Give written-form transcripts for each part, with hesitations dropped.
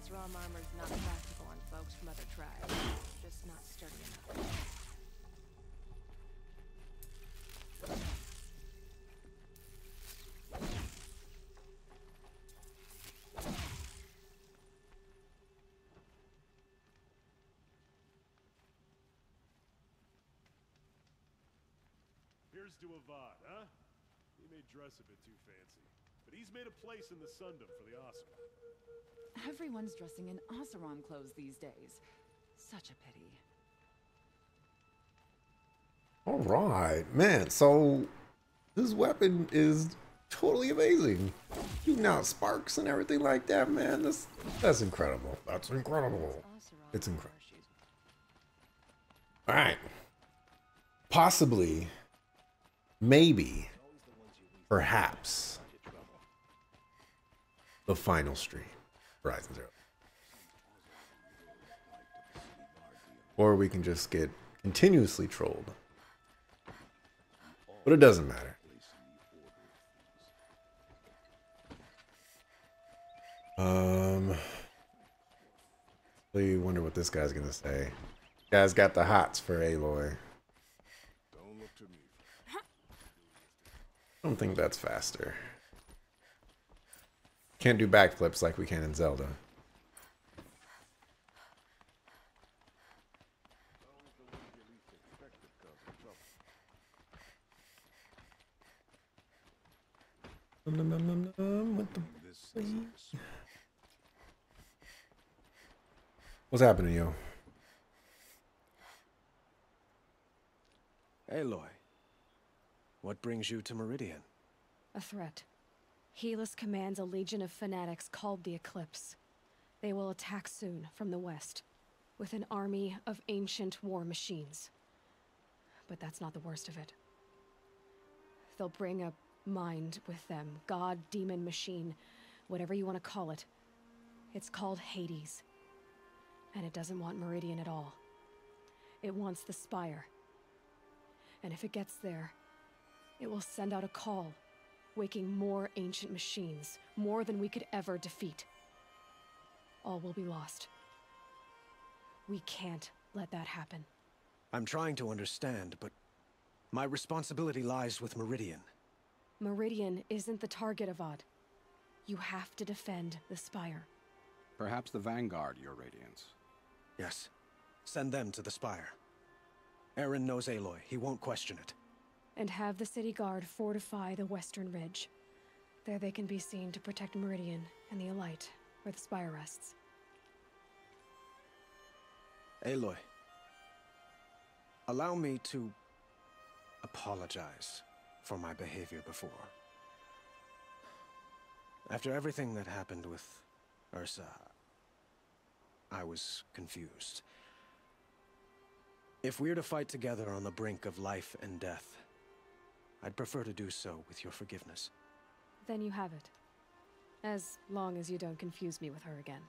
Oseram armor's not practical on folks from other tribes. Just not sturdy enough. Here's to Avad, huh? He may dress a bit too fancy, but he's made a place in the Sundom for the Oseram. Everyone's dressing in Oseram clothes these days. Such a pity. All right, man. So this weapon is totally amazing. Shooting out sparks and everything like that, man. That's incredible. That's incredible. It's incredible. All right. Possibly, maybe, perhaps, the final stream, Horizon Zero. Or we can just get continuously trolled. But it doesn't matter. I wonder what this guy's gonna say. Guy's got the hots for Aloy. Don't look to me. I don't think that's faster. Can't do backflips like we can in Zelda. What's happening, yo? Aloy, what brings you to Meridian? A threat. Helis commands a legion of fanatics called the Eclipse. They will attack soon from the west, with an army of ancient war machines. But that's not the worst of it. They'll bring a mind with them, god, demon, machine, whatever you want to call it. It's called Hades. And it doesn't want Meridian at all. It wants the Spire. And if it gets there, it will send out a call, waking more ancient machines, more than we could ever defeat. All will be lost. We can't let that happen. I'm trying to understand, but my responsibility lies with Meridian. Meridian isn't the target, Avad. You have to defend the Spire. Perhaps the Vanguard, Your Radiance. Yes. Send them to the Spire. Eren knows Aloy. He won't question it. And have the city guard fortify the western ridge. There they can be seen to protect Meridian and the Elite, where the Spire rests. Aloy, allow me to apologize for my behavior before. After everything that happened with Ursa, I was confused. If we're to fight together on the brink of life and death, I'd prefer to do so with your forgiveness. Then you have it. As long as you don't confuse me with her again.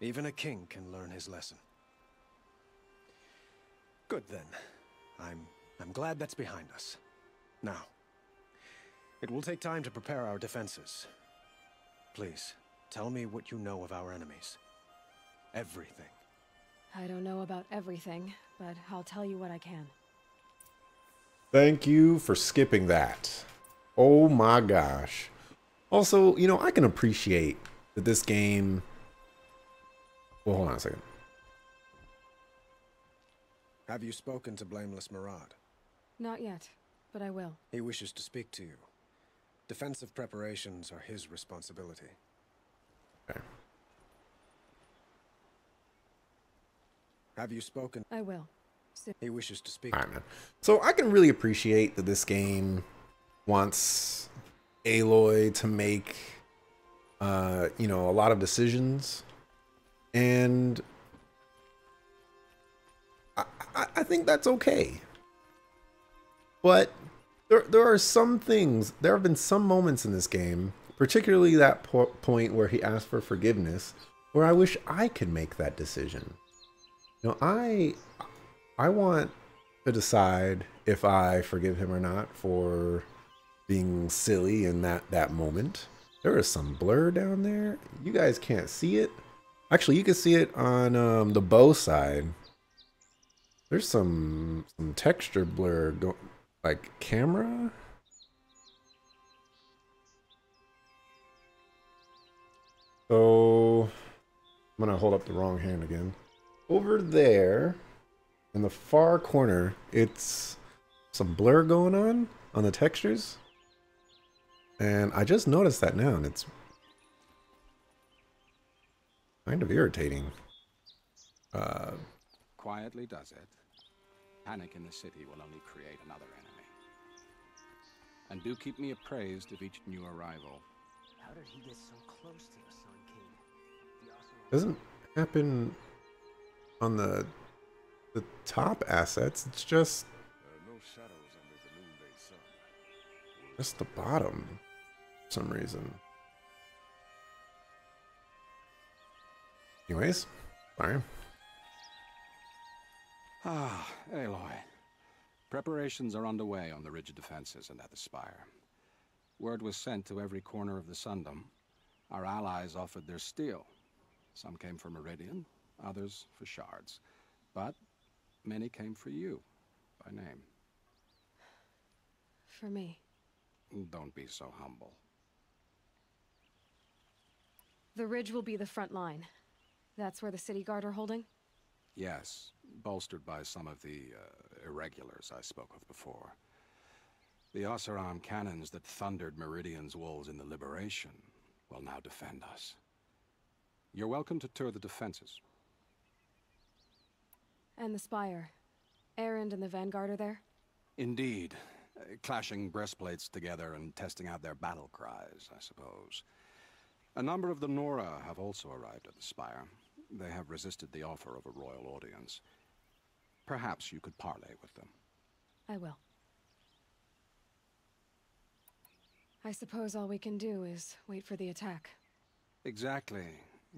Even a king can learn his lesson. Good then. I'm glad that's behind us. Now, it will take time to prepare our defenses. Please, tell me what you know of our enemies. Everything. I don't know about everything, but I'll tell you what I can. Thank you for skipping that. Oh my gosh. Also, you know, I can appreciate that this game... Well, hold on a second. Have you spoken to Blameless Murad? Not yet, but I will. He wishes to speak to you. Defensive preparations are his responsibility. Okay. Have you spoken? I will. Soon. He wishes to speak. All right, man. So I can really appreciate that this game wants Aloy to make, you know, a lot of decisions. And I think that's okay. But there are some things, there have been some moments in this game, particularly that point where he asked for forgiveness, where I wish I could make that decision. You know, I want to decide if I forgive him or not for being silly in that moment. There is some blur down there. You guys can't see it. Actually, you can see it on the bow side. There's some texture blur, like camera. So I'm gonna hold up the wrong hand again. Over there, in the far corner, it's some blur going on the textures. And I just noticed that now, and it's kind of irritating. Quietly does it. Panic in the city will only create another enemy. And do keep me appraised of each new arrival. How did he get so close to the Sun King? Doesn't happen on the top assets. It's just There are no shadows under the noonday sun. just the bottom for some reason. Anyways, sorry. Ah, Aloy. Preparations are underway on the ridge of defenses and at the spire. Word was sent to every corner of the Sundom. Our allies offered their steel. Some came for Meridian, others for shards. But many came for you, by name. For me. Don't be so humble. The ridge will be the front line. That's where the city guard are holding? Yes, bolstered by some of the irregulars I spoke of before. The Oseram cannons that thundered Meridian's walls in the Liberation will now defend us. You're welcome to tour the defenses. And the spire. Erend and the Vanguard are there? Indeed. Clashing breastplates together and testing out their battle cries, I suppose. A number of the Nora have also arrived at the spire. They have resisted the offer of a royal audience. Perhaps you could parley with them. I will. I suppose all we can do is wait for the attack. Exactly.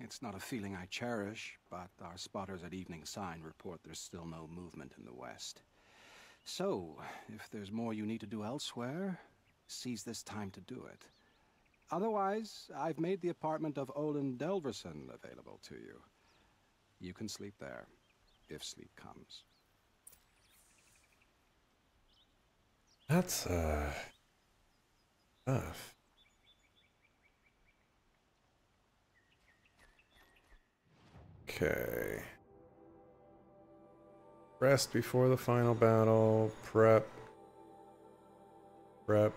It's not a feeling I cherish, but our spotters at Evening Sign report there's still no movement in the west. So, if there's more you need to do elsewhere, seize this time to do it. Otherwise, I've made the apartment of Olin Delverson available to you. You can sleep there, if sleep comes. That's tough. Okay. Rest before the final battle. Prep. Prep.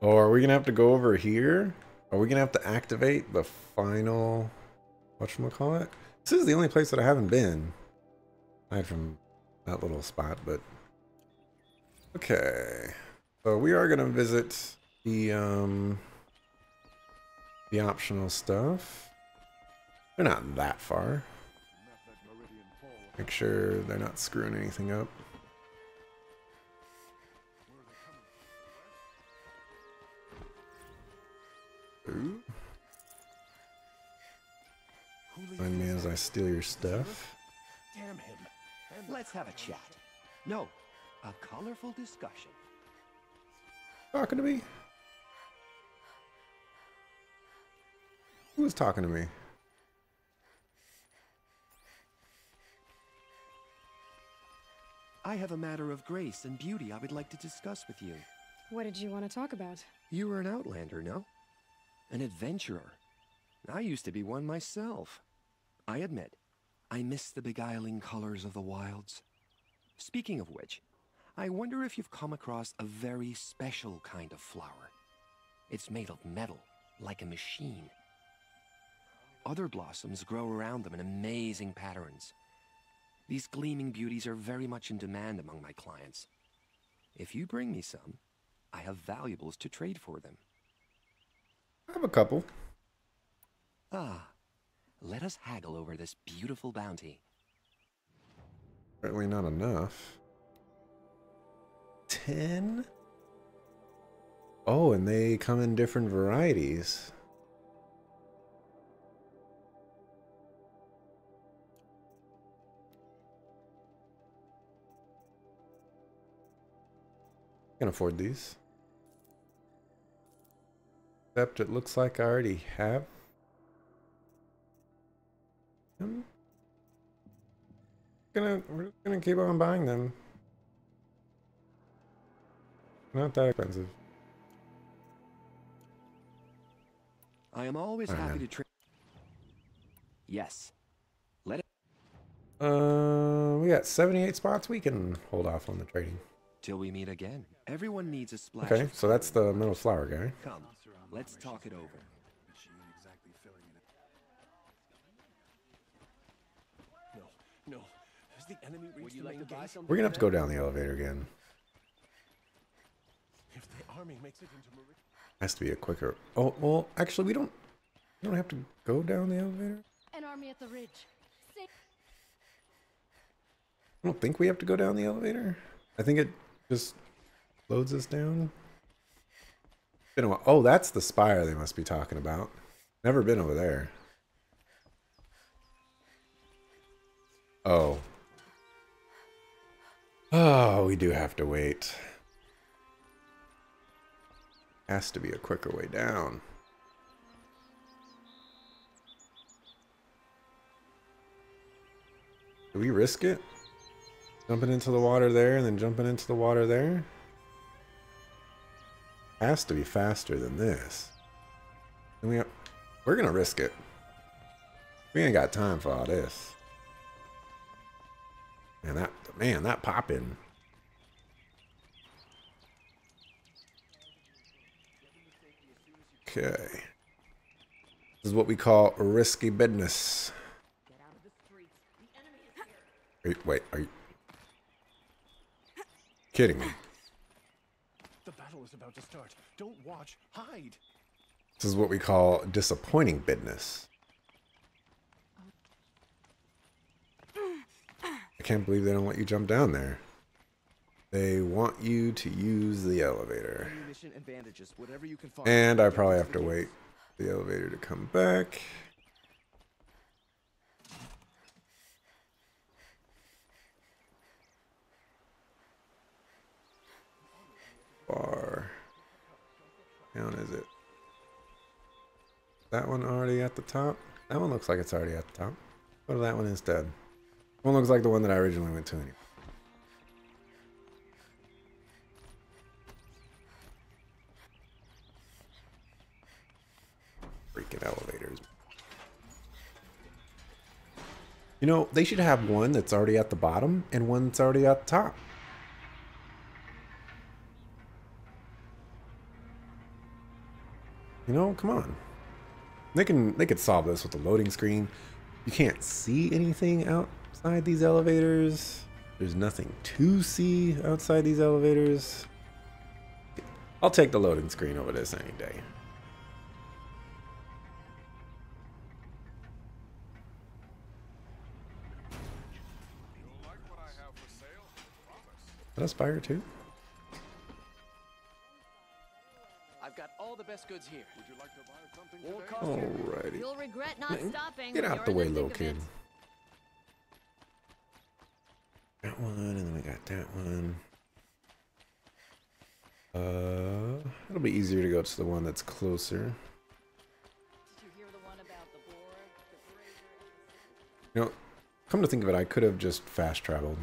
Oh, are we gonna have to go over here? Are we gonna have to activate the final whatchamacallit? This is the only place that I haven't been. Aside from that little spot, but okay. So we are gonna visit the optional stuff. They're not that far. Make sure they're not screwing anything up. Ooh. Find me as I steal your stuff. Damn him. Let's have a chat. No, a colorful discussion. Talking to me? Who was talking to me? I have a matter of grace and beauty I would like to discuss with you. What did you want to talk about? You were an outlander, no? An adventurer. I used to be one myself. I admit, I miss the beguiling colors of the wilds. Speaking of which, I wonder if you've come across a very special kind of flower. It's made of metal, like a machine. Other blossoms grow around them in amazing patterns. These gleaming beauties are very much in demand among my clients. If you bring me some, I have valuables to trade for them. I have a couple. Ah, let us haggle over this beautiful bounty. Certainly not enough. 10? Oh, and they come in different varieties. Can afford these. Except it looks like I already have We're just gonna keep on buying them. Not that expensive. I am always I happy know. to trade. Yes. Let it We got 78 spots. We can hold off on the trading. till we meet again. Everyone needs a splash. Okay, of so that's color. the metal flower guy. Come, let's talk it over. No. Has the enemy reached the main gate? We're gonna have to go down the elevator again. If the army makes it into Marie... Has to be a quicker. Oh well, actually, we don't have to go down the elevator. An army at the ridge. I don't think we have to go down the elevator. I think it just loads us down. Been a while. Oh, that's the spire they must be talking about. Never been over there. Oh. Oh, we do have to wait. Has to be a quicker way down. Do we risk it? Jumping into the water there and then jumping into the water there? Has to be faster than this. And we're gonna risk it. We ain't got time for all this. Man, that poppin'. Okay. This is what we call risky business. Wait, are you kidding me? The battle is about to start. Don't watch. Hide. This is what we call disappointing business. I can't believe they don't let you jump down there. They want you to use the elevator. And I probably have to wait for the elevator to come back. Far down is it? That one already at the top? That one looks like it's already at the top. What if that one instead? One looks like the one that I originally went to anyway. Freaking elevators. You know, they should have one that's already at the bottom and one that's already at the top. You know, come on. They could solve this with the loading screen. You can't see anything outside these elevators. There's nothing to see outside these elevators. I'll take the loading screen over this any day. Is that a spire too? I've got all the best goods here. Would you like to buy something today? Alrighty. You'll regret not stopping. Get when out you're the in way, thick little of kid. it. That one, and then we got that one. It'll be easier to go to the one that's closer. Did you hear the one about the boar, the brazier, You know, come to think of it, I could have just fast traveled.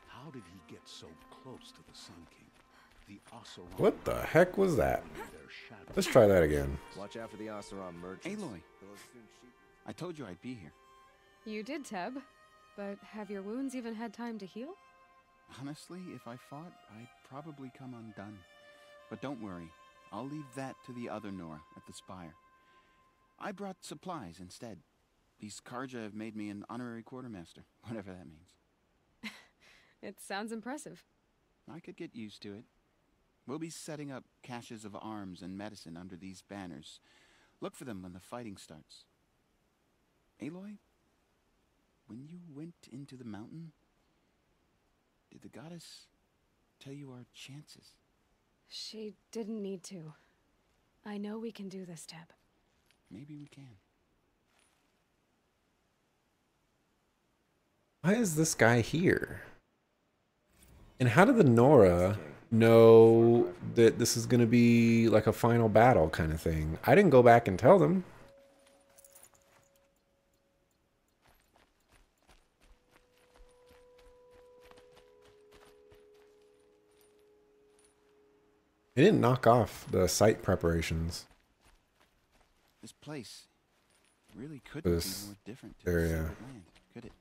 How did he get so close to the Sun King? The Oseram. What the heck was that? Let's try that again. Watch out for the Oseram merchants. Aloy, I told you I'd be here. You did, Teb. But have your wounds even had time to heal? Honestly, if I fought, I'd probably come undone. But don't worry, I'll leave that to the other Nora at the spire. I brought supplies instead. These Karja have made me an honorary quartermaster, whatever that means. It sounds impressive. I could get used to it. We'll be setting up caches of arms and medicine under these banners. Look for them when the fighting starts. Aloy, when you went into the mountain, did the goddess tell you our chances? She didn't need to. I know we can do this, Teb. Maybe we can. Why is this guy here? And how did the Nora know that this is going to be like a final battle kind of thing? I didn't go back and tell them. They didn't knock off the site preparations. This place really couldn't be more different to area. a single land, could it?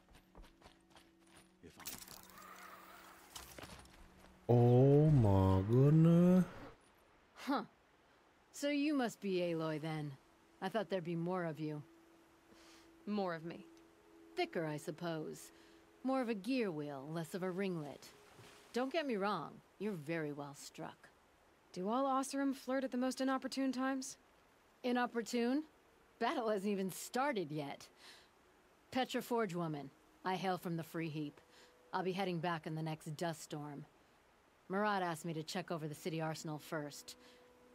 Oh my goodness. Huh. So you must be Aloy then. I thought there'd be more of you. More of me. Thicker, I suppose. More of a gear wheel, less of a ringlet. Don't get me wrong, you're very well struck. Do all Oseram flirt at the most inopportune times? Inopportune? Battle hasn't even started yet. Petra Forge woman. I hail from the Free Heap. I'll be heading back in the next dust storm. Marat asked me to check over the city arsenal first.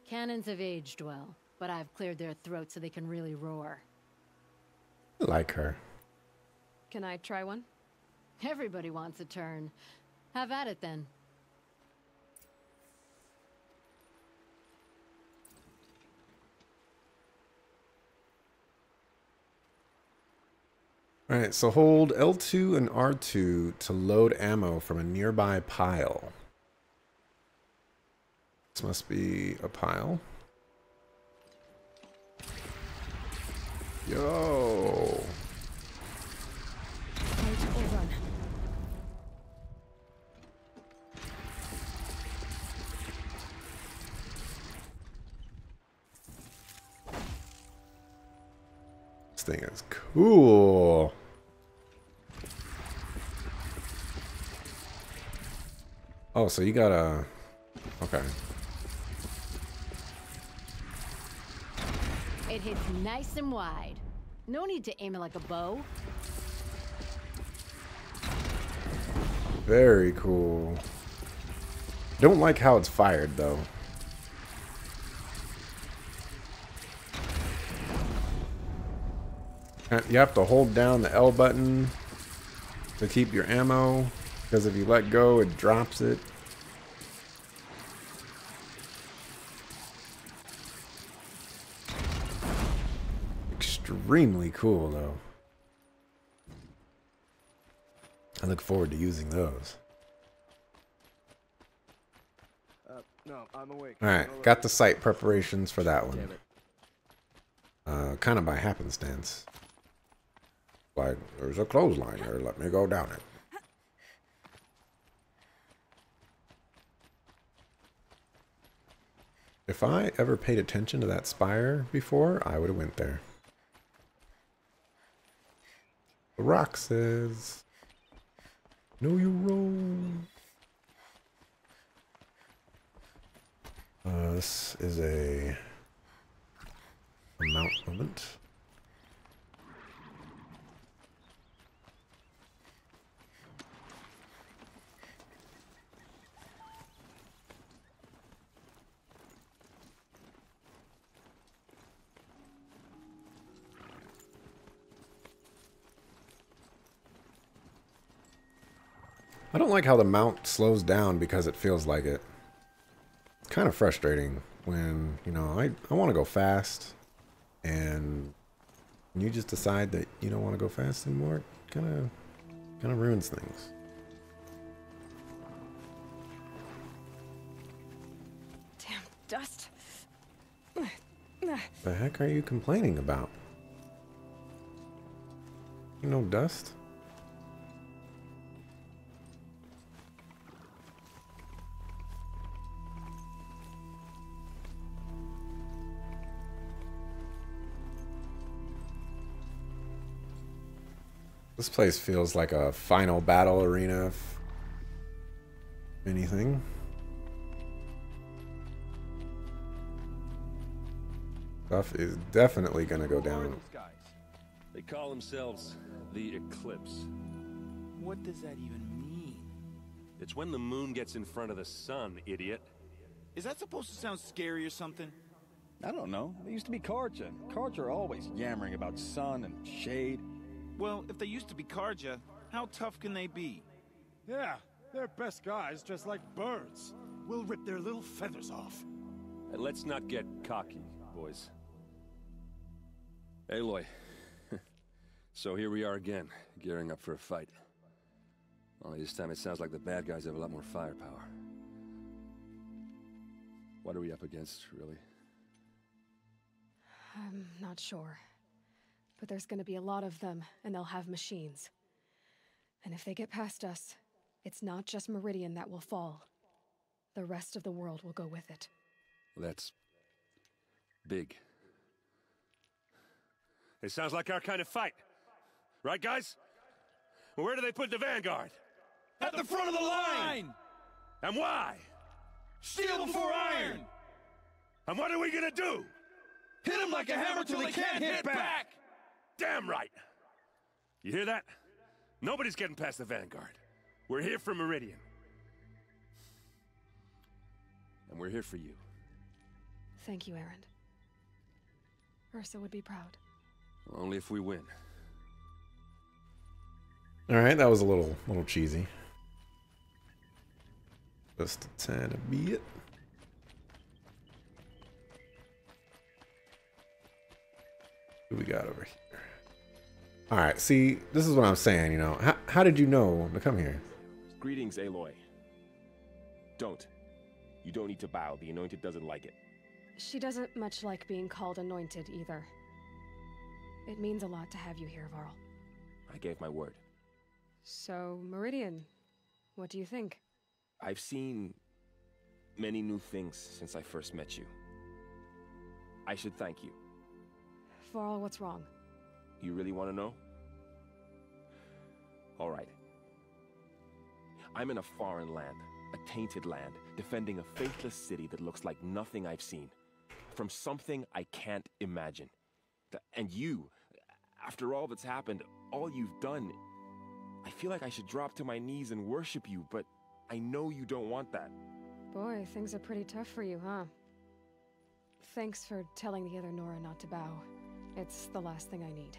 Cannons have aged well, but I've cleared their throats so they can really roar. I like her. Can I try one? Everybody wants a turn. Have at it then. Alright, so hold L2 and R2 to load ammo from a nearby pile. This must be a pile. Yo! Fight or run. This thing is cool. Oh, so you gotta... Okay. It hits nice and wide. No need to aim it like a bow. Very cool. Don't like how it's fired, though. You have to hold down the L button to keep your ammo, because if you let go, it drops it. Extremely cool, though. I look forward to using those. No, I'm awake. Alright, got the site preparations for that one. Kind of by happenstance. Like, there's a clothesline here, let me go down it. If I ever paid attention to that spire before, I would have went there. The rock says, know your role. This is a mount moment. I don't like how the mount slows down because it feels like it. It's kind of frustrating when, you know, I want to go fast and you just decide that you don't want to go fast anymore. It kind of ruins things. Damn dust. The heck are you complaining about? You know, dust? This place feels like a final battle arena, if anything. Stuff is definitely gonna go down. They call themselves the Eclipse. What does that even mean? It's when the moon gets in front of the sun, idiot. Is that supposed to sound scary or something? I don't know. They used to be Karja. Karja are always yammering about sun and shade. Well, if they used to be Karja, how tough can they be? Yeah, they're best guys dressed like birds. We'll rip their little feathers off. And let's not get cocky, boys. Aloy. So here we are again, gearing up for a fight. Only this time it sounds like the bad guys have a lot more firepower. What are we up against, really? I'm not sure. But there's gonna be a lot of them, and they'll have machines. And if they get past us, it's not just Meridian that will fall. The rest of the world will go with it. Well, that's big. It sounds like our kind of fight. Right, guys? Well, where do they put the vanguard? At the front of the line! And why? Steel before iron! And what are we gonna do? Hit them like a hammer till they can't hit back! Damn right! You hear that? Nobody's getting past the vanguard. We're here for Meridian. And we're here for you. Thank you, Erend. Ursa would be proud. Only if we win. All right, that was a little cheesy. Just a tiny bit. What we got over here? All right, see, this is what I'm saying, you know. How did you know to come here? Greetings, Aloy. Don't. You don't need to bow. The Anointed doesn't like it. She doesn't much like being called Anointed, either. It means a lot to have you here, Varl. I gave my word. So, Meridian, what do you think? I've seen many new things since I first met you. I should thank you. Varl, what's wrong? You really want to know? All right. I'm in a foreign land, a tainted land, defending a faithless city that looks like nothing I've seen. From something I can't imagine. And you, after all that's happened, all you've done, I feel like I should drop to my knees and worship you, but I know you don't want that. Boy, things are pretty tough for you, huh? Thanks for telling the other Nora not to bow. It's the last thing I need.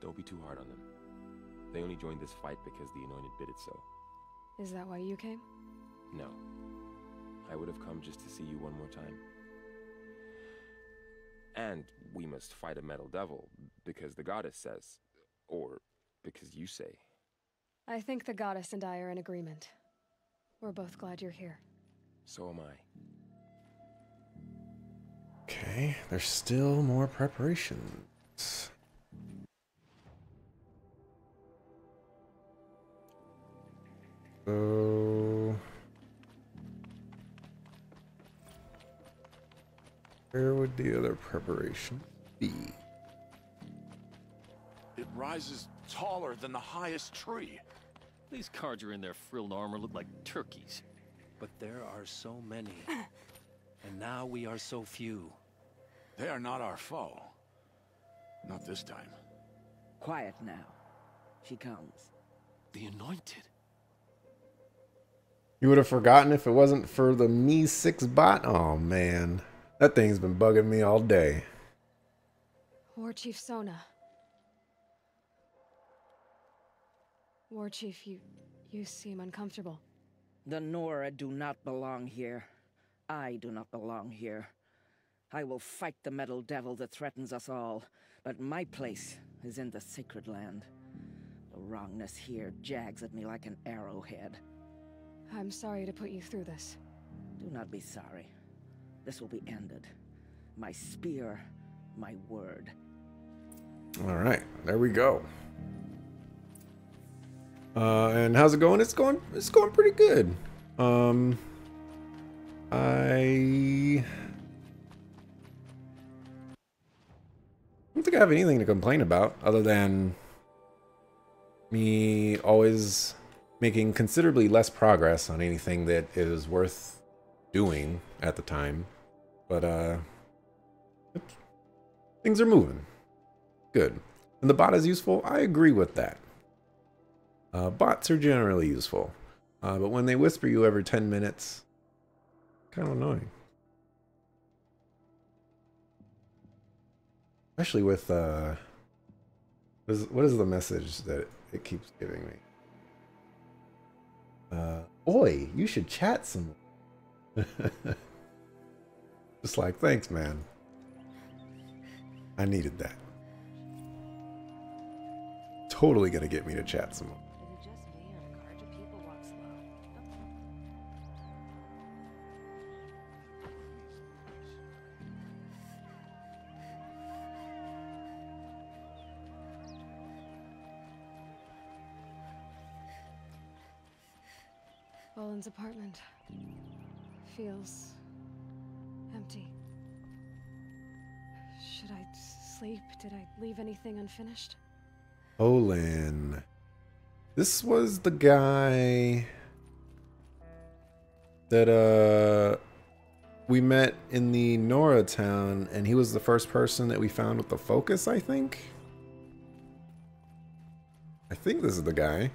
Don't be too hard on them. They only joined this fight because the Anointed bid it so. Is that why you came? No. I would have come just to see you one more time. And we must fight a metal devil, because the goddess says. Or because you say. I think the goddess and I are in agreement. We're both glad you're here. So am I. Okay, there's still more preparations. So, where would the other preparation be? It rises taller than the highest tree. These cards are in their frilled armor look like turkeys. But there are so many. And now we are so few. They are not our foe. Not this time. Quiet now. She comes. The Anointed. You would have forgotten if it wasn't for the Me6 bot? Oh man. That thing's been bugging me all day. War Chief Sona. War Chief, you seem uncomfortable. The Nora do not belong here. I do not belong here. I will fight the metal devil that threatens us all, but my place is in the sacred land. The wrongness here jags at me like an arrowhead. I'm sorry to put you through this. Do not be sorry. This will be ended. My spear, my word. All right, there we go. And how's it going? It's going pretty good. I don't think I have anything to complain about other than me always making considerably less progress on anything that is worth doing at the time. But things are moving. Good. And the bot is useful? I agree with that. Bots are generally useful. But when they whisper you every 10 minutes, kind of annoying. Especially with, what is the message that it keeps giving me? Oi, you should chat some more. Just like, thanks, man. I needed that. Totally gonna get me to chat some more. Olin's apartment feels empty. Should I sleep? Did I leave anything unfinished? Olin. This was the guy that we met in the Nora town, and he was the first person that we found with the focus, I think. I think this is the guy.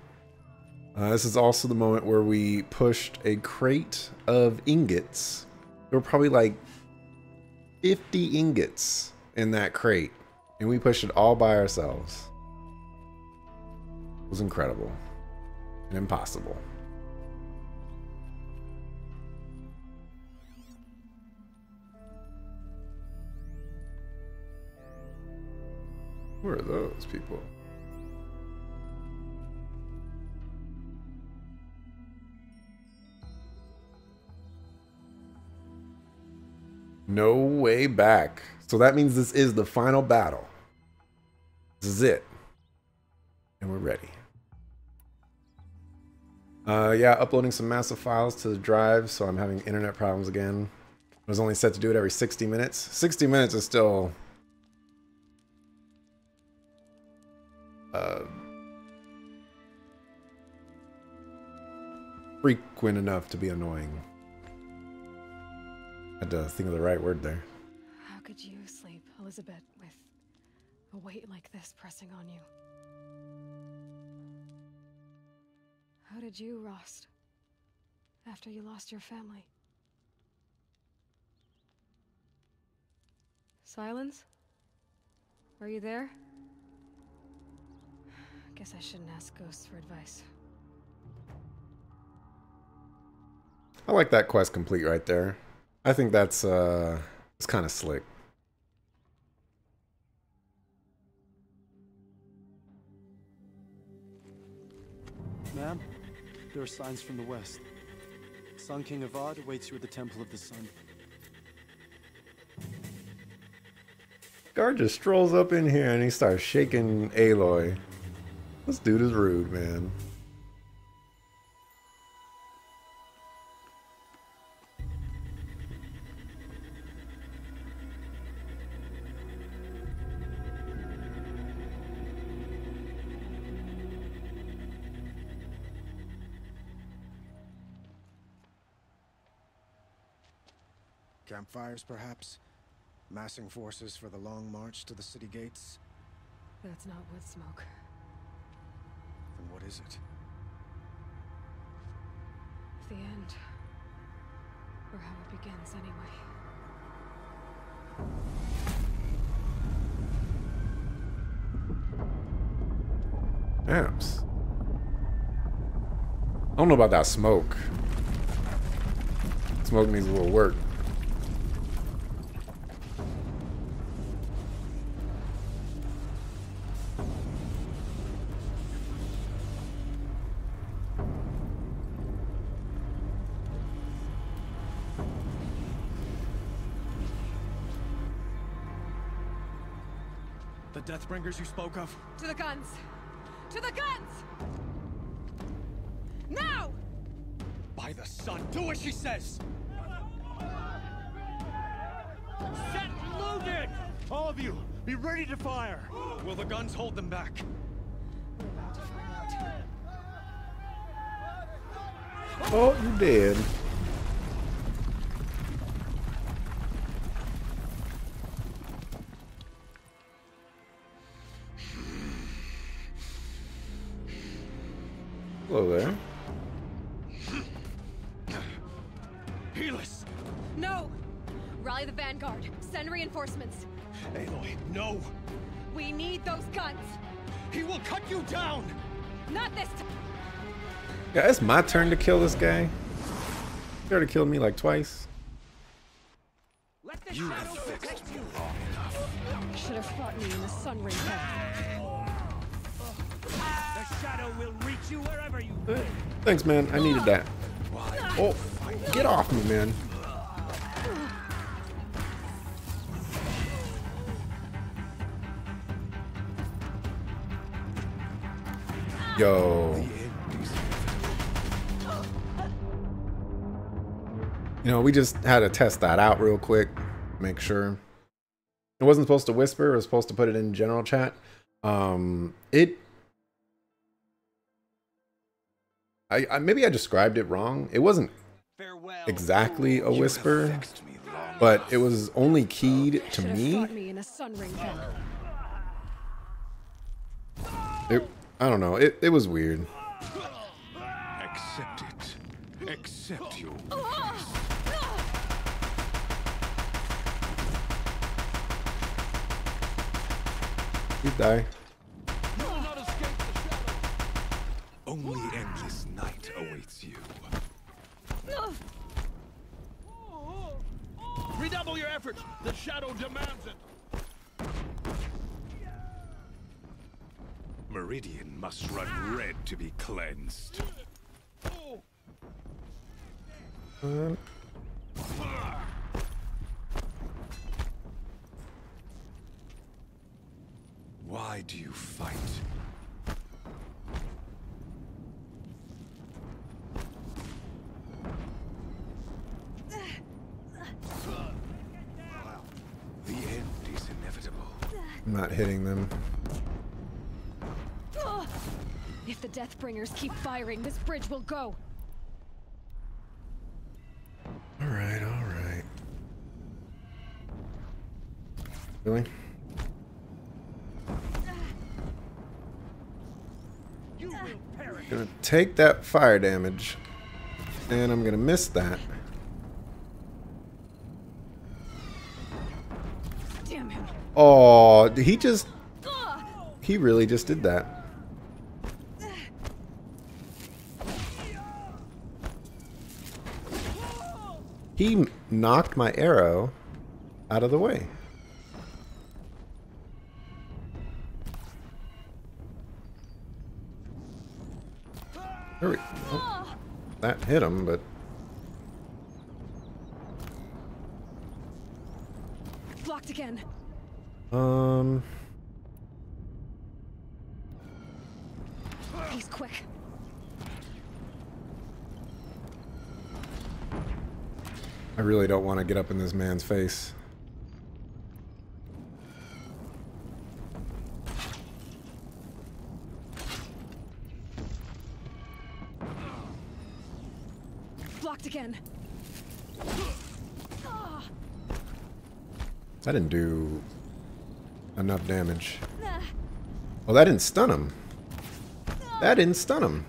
This is also the moment where we pushed a crate of ingots. There were probably like 50 ingots in that crate, and we pushed it all by ourselves. It was incredible and impossible. Who are those people? No way back. So that means this is the final battle. This is it. And we're ready. Yeah, uploading some massive files to the drive, so I'm having internet problems again. I was only set to do it every 60 minutes. 60 minutes is still... frequent enough to be annoying. Had to think of the right word there. How could you sleep, Elizabeth, with a weight like this pressing on you? How did you, Rost, after you lost your family? Silence? Are you there? Guess I shouldn't ask ghosts for advice. I like that quest complete right there. I think that's it's kind of slick. Ma'am, there are signs from the west. Sun King Avad awaits you at the Temple of the Sun. Guard just strolls up in here and he starts shaking Aloy. This dude is rude, man. Campfires, perhaps? Massing forces for the long march to the city gates? That's not wood smoke. Then what is it? The end. Or how it begins, anyway. Amps. I don't know about that smoke. Smoke needs a little work. The Deathbringers you spoke of? To the guns! To the guns! Now! By the sun, do as she says! Set loaded! All of you, be ready to fire! Will the guns hold them back? We're about to find out. Oh, you did. Hello there. Helis! No! Rally the vanguard. Send reinforcements. Aloy, no! We need those guns! He will cut you down! Not this time! Yeah, it's my turn to kill this guy. He already killed me like twice. You have fixed me long enough. Should have fought me in the sun ring. The shadow will reach you wherever you go. Thanks, man. I needed that. Oh, get off me, man. Yo. You know, we just had to test that out real quick, make sure. It wasn't supposed to whisper, it was supposed to put it in general chat. Maybe I described it wrong. It wasn't exactly a whisper, but it was only keyed to me. I don't know. It was weird. Accept it. Accept your You die. Only endless night awaits you. Redouble your efforts. The shadow demands it. Meridian must run red to be cleansed. Why do you fight? The end is inevitable. I'm not hitting them. If the Deathbringers keep firing, this bridge will go. All right, all right. Really? Gonna take that fire damage, and I'm gonna miss that. Damn him. Oh, he really just did that. He knocked my arrow out of the way. There we go. Oh, that hit him, but... Blocked again. He's quick. I really don't want to get up in this man's face. Blocked again. That didn't do enough damage. Oh, that didn't stun him. That didn't stun him.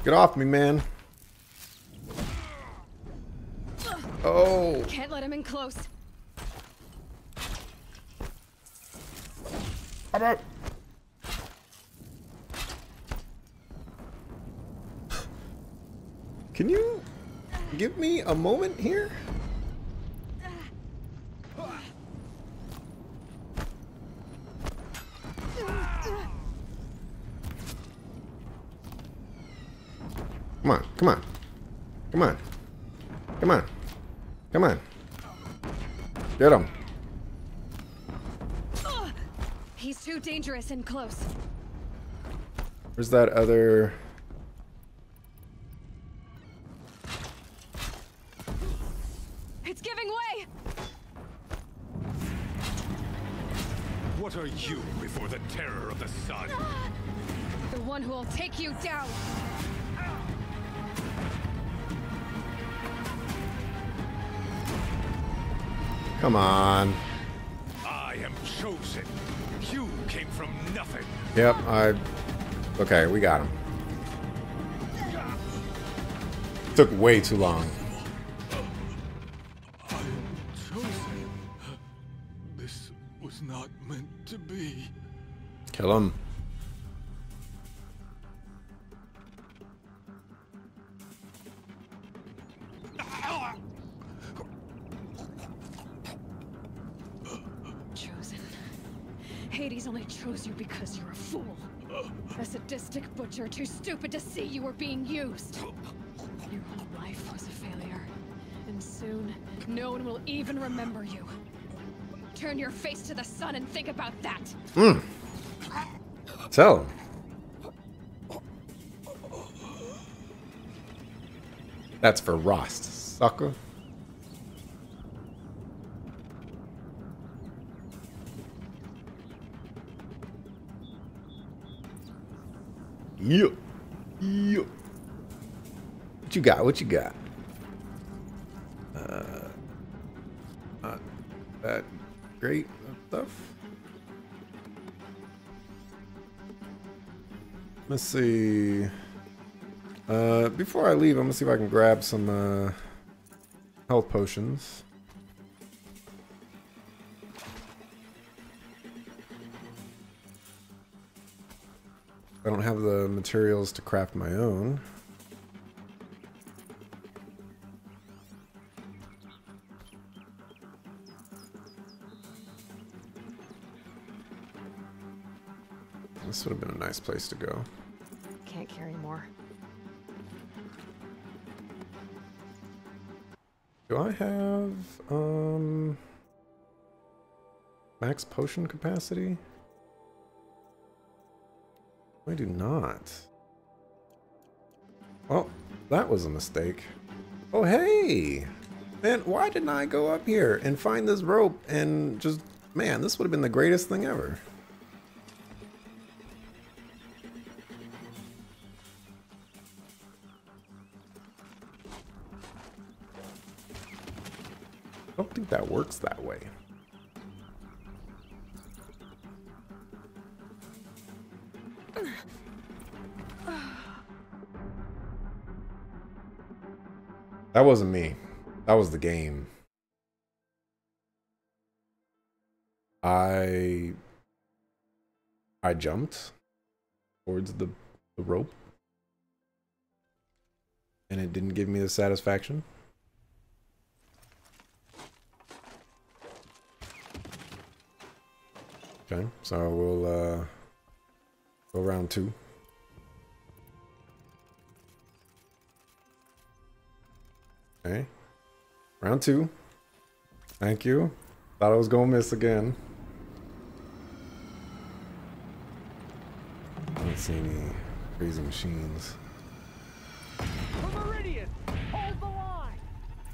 Get off me, man. Oh. Can't let him in close. How about... Can you give me a moment here? Come on, come on. Come on. Come on. Come on. Get him. He's too dangerous and close. Where's that other... It's giving way! What are you before the terror of the sun? The one who will take you down! Come on. I am chosen. You came from nothing. Yep, okay, we got him. Took way too long. I am chosen. This was not meant to be. Kill him. Hades only chose you because you're a fool. A sadistic butcher too stupid to see you were being used. Your whole life was a failure. And soon, no one will even remember you. Turn your face to the sun and think about that. Tell him. That's for Rost, sucker. Yup. Yup. What you got? What you got? Not that great stuff. Let's see. Before I leave, I'm gonna see if I can grab some health potions. I don't have the materials to craft my own. This would have been a nice place to go. Can't carry more. Do I have max potion capacity? I do not. Well, that was a mistake. Oh, hey! Man, why didn't I go up here and find this rope and just... Man, this would have been the greatest thing ever. I don't think that works that way. That wasn't me. That was the game. I jumped towards the rope and it didn't give me the satisfaction. Okay, so we'll go round 2. Okay, round 2. Thank you. Thought I was gonna miss again. I don't see any crazy machines. Meridian, hold the line.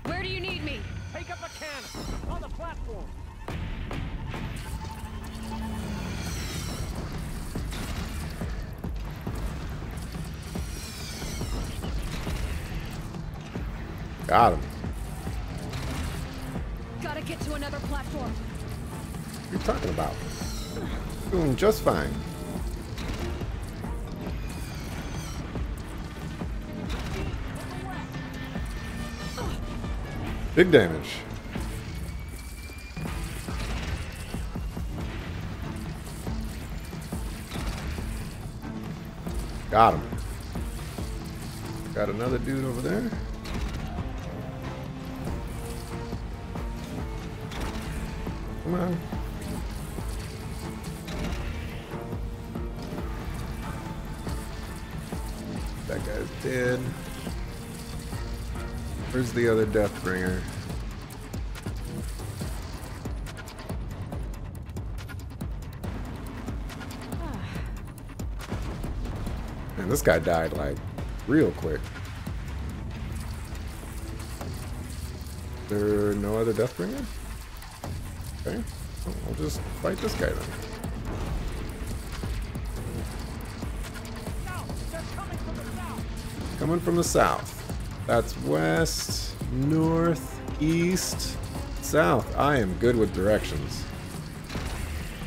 Where do you need me? Take up a cannon on the platform. Got him. Gotta get to another platform. What are you talking about? Doing just fine. Big damage. Got him. Got another dude over there. Come on. That guy's dead. Where's the other Deathbringer? Man, this guy died like real quick. There no other Deathbringer? Okay, well, I'll just fight this guy then. Coming from the south. That's west, north, east, south. I am good with directions.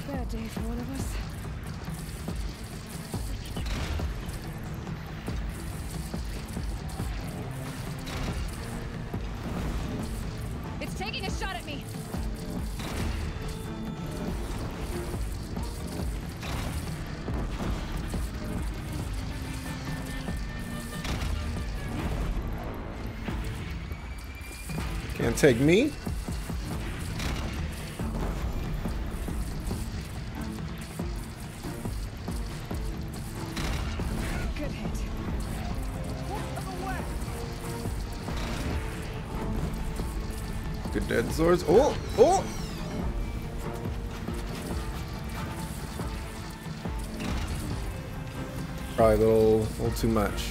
Bad day for one of us. It's taking a shot at me. Can't take me. Good hit. Good dead swords. Oh! Oh! Probably a little too much.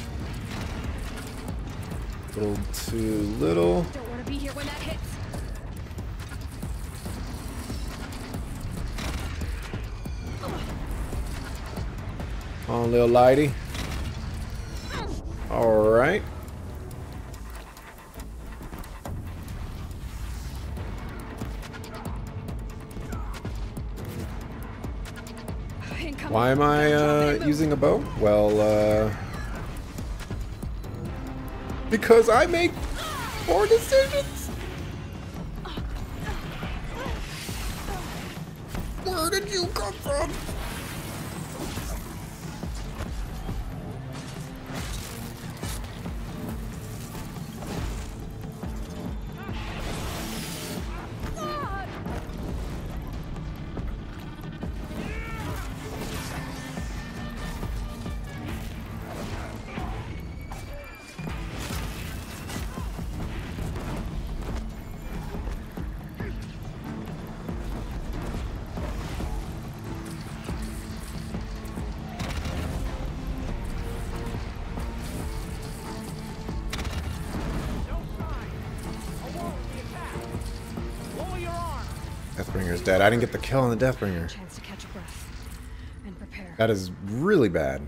A little too little. Don't want to be here when that hits. On, little lighty. All right. Why am I using a bow? Well, because I make poor decisions. Where did you come from? Deathbringer's dead. I didn't get the kill on the Deathbringer. Chance to catch a breath and prepare. That is really bad.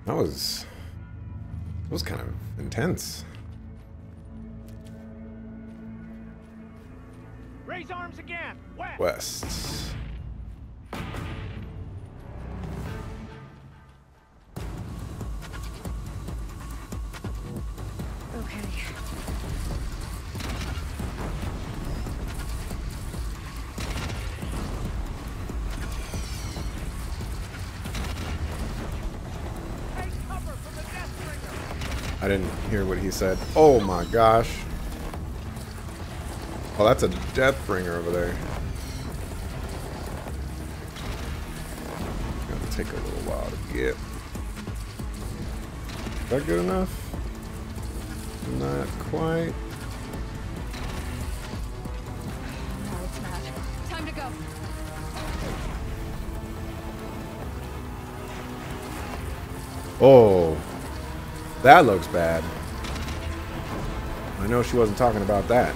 That was kind of intense. Raise arms again. West. Okay. I didn't hear what he said. Oh my gosh. Oh, that's a Deathbringer over there. Gonna take a little while to get. Is that good enough? Not quite. No, it's not. Time to go. Oh, that looks bad. I know she wasn't talking about that.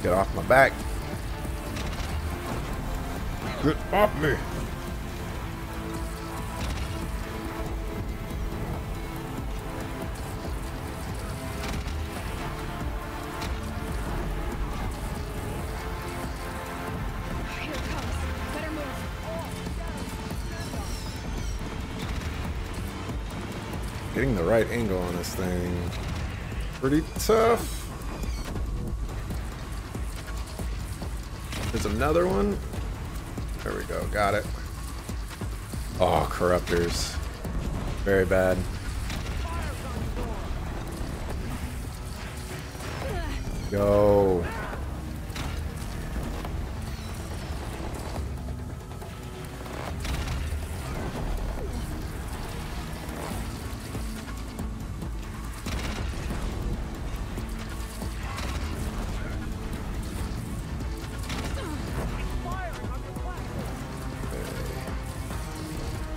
Get off my back. Get off me. Here it comes. Better move. Getting the right angle on this thing. Pretty tough. There's another one. There we go. Got it. Oh, corruptors. Very bad. Go.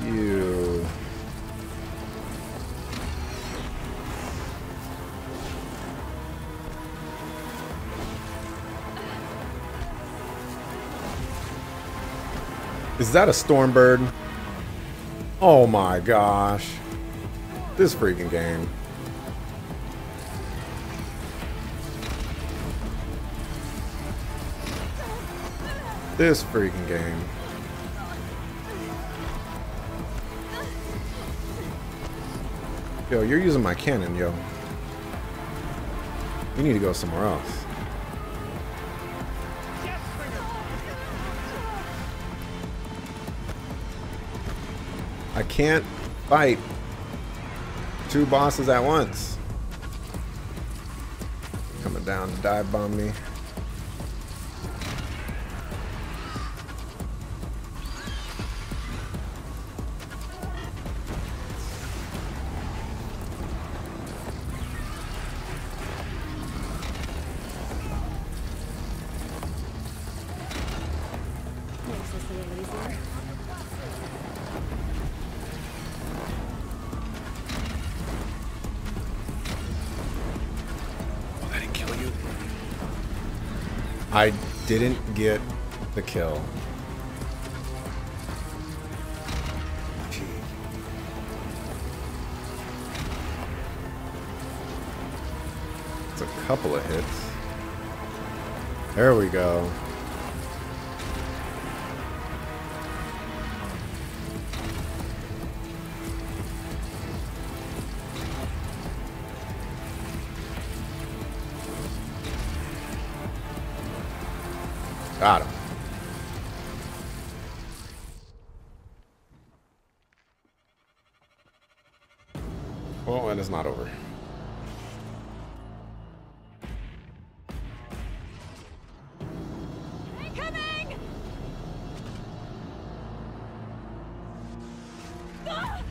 You. Is that a Stormbird? Oh my gosh. This freaking game. This freaking game. Yo, you're using my cannon, yo. You need to go somewhere else. I can't fight two bosses at once. Coming down to dive bomb me. I didn't get the kill. Gee. It's a couple of hits. There we go. Got him. Well, and it's not over. Incoming! Ah!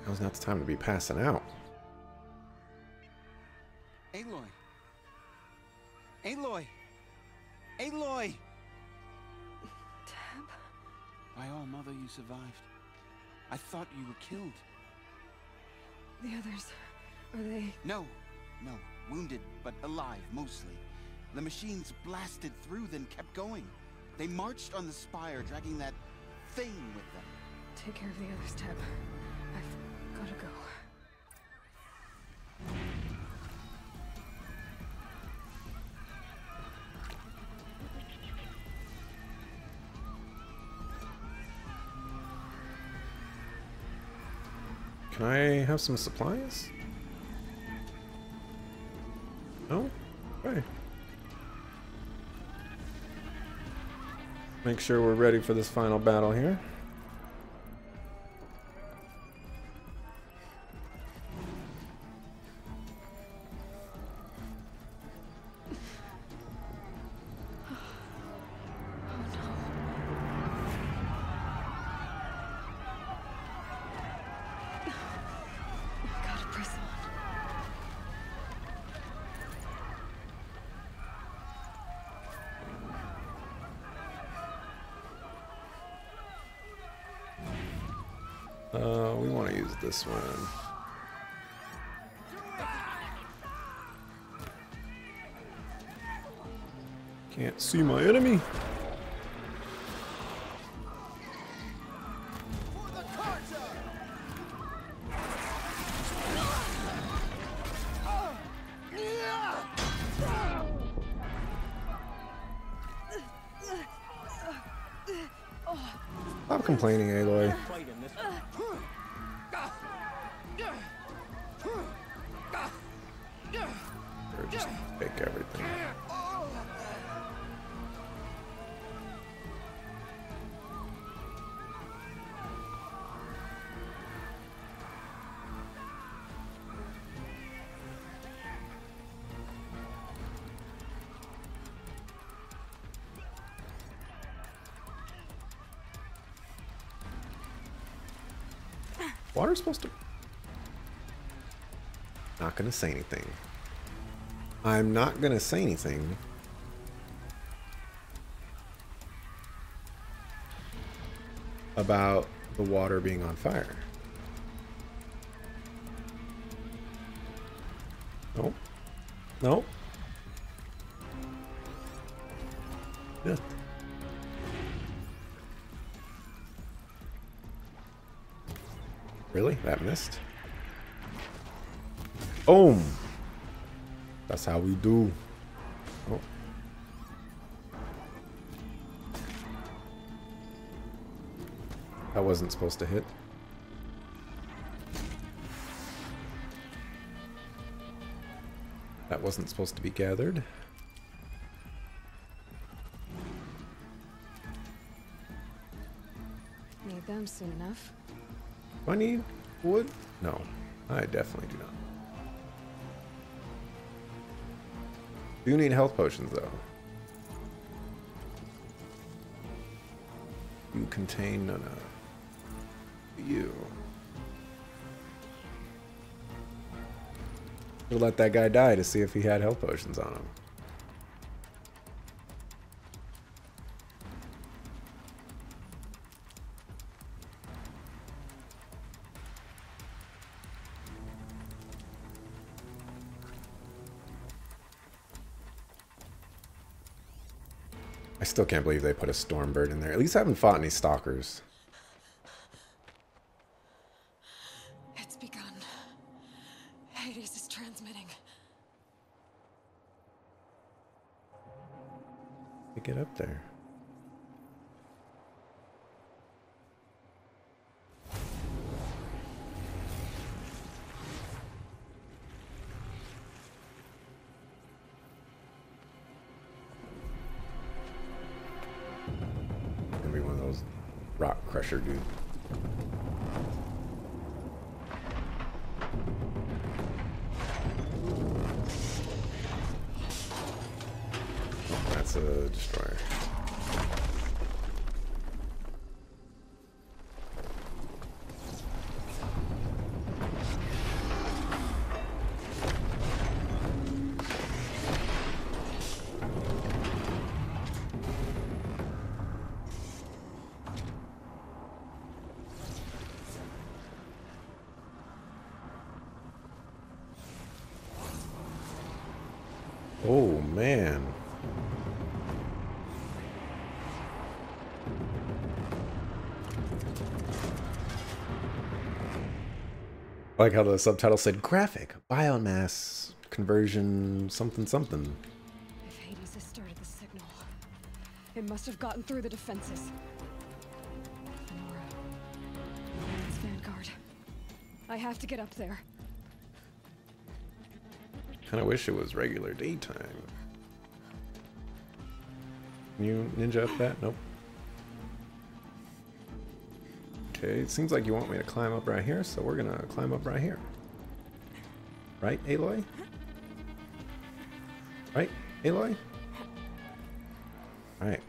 Now's not the time to be passing out. Aloy! Aloy! Aloy! Tab? By all, Mother, you survived. I thought you were killed. The others, are they... No, wounded, but alive, mostly. The machines blasted through, then kept going. They marched on the spire, dragging that thing with them. Take care of the others, Tab. I've gotta go. Can I have some supplies? No? Okay. Make sure we're ready for this final battle here. We want to use this one. Can't see my enemy. Stop complaining, Aloy. Or just take everything. Water's supposed to... Not gonna say anything. I'm not gonna say anything. About the water being on fire. Nope. Nope. Yeah. Really? That missed? Boom! That's how we do. Oh. That wasn't supposed to hit. That wasn't supposed to be gathered. Need them soon enough. Do I need wood? No, I definitely do not. Do need health potions though. You contain none of you. We'll let that guy die to see if he had health potions on him. I still can't believe they put a Stormbird in there. At least I haven't fought any Stalkers. It's begun. Hades is transmitting. To get up there. Gonna be one of those rock crusher dude. That's a destroyer. Oh man. I like how the subtitle said graphic, biomass conversion, something something. If Hades has started the signal, it must have gotten through the defenses. Nora, it's Vanguard. I have to get up there. Kinda wish it was regular daytime. Can you ninja up that? Nope. Okay, it seems like you want me to climb up right here, so we're gonna climb up right here. Right, Aloy? Right, Aloy? Alright.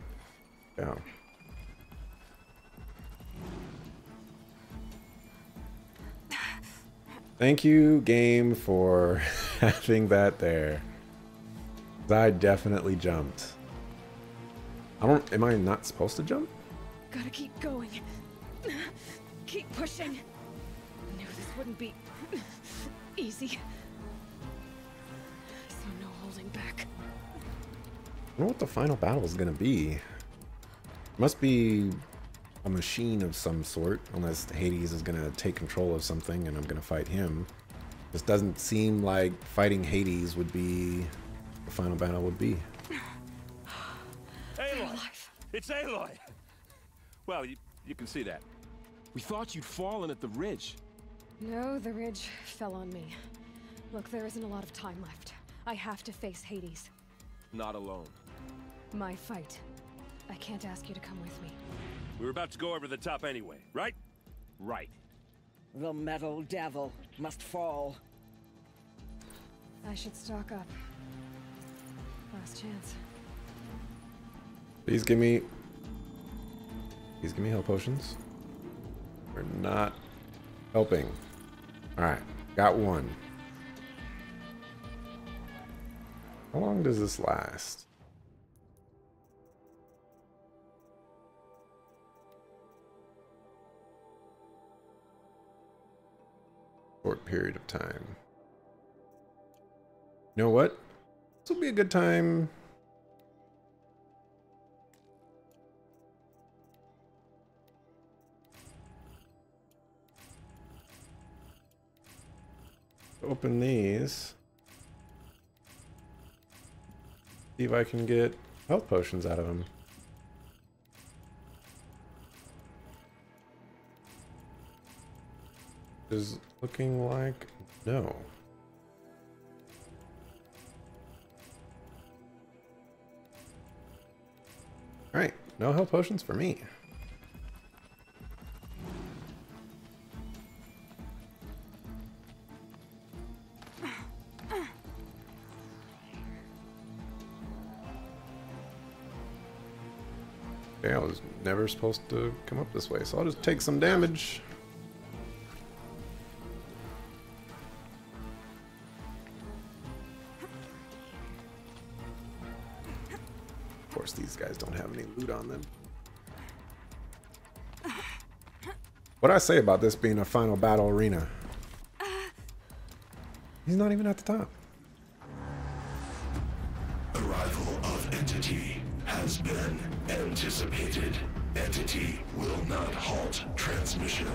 Down. Thank you, game, for having that there. I definitely jumped. Am I not supposed to jump? Gotta keep going. Keep pushing. Knew this wouldn't be easy. So no holding back. I don't know what the final battle is gonna be. It must be a machine of some sort, unless Hades is gonna take control of something and I'm gonna fight him. This doesn't seem like fighting Hades would be the final battle would be. Aloy! It's Aloy! Well, you can see that. We thought you'd fallen at the ridge. No, the ridge fell on me. Look, there isn't a lot of time left. I have to face Hades. Not alone. My fight. I can't ask you to come with me. We were about to go over the top anyway, right? Right. The metal devil must fall. I should stock up. Last chance. Please give me health potions. We're not helping. Alright, got one. How long does this last? Short period of time. You know what? This will be a good time. Open these. See if I can get health potions out of them. Is looking like no. Alright, no health potions for me. Okay, I was never supposed to come up this way, so I'll just take some damage. Of course, these guys don't have any loot on them. What'd I say about this being a final battle arena? He's not even at the top. Arrival of entity has been anticipated. Entity will not halt transmission.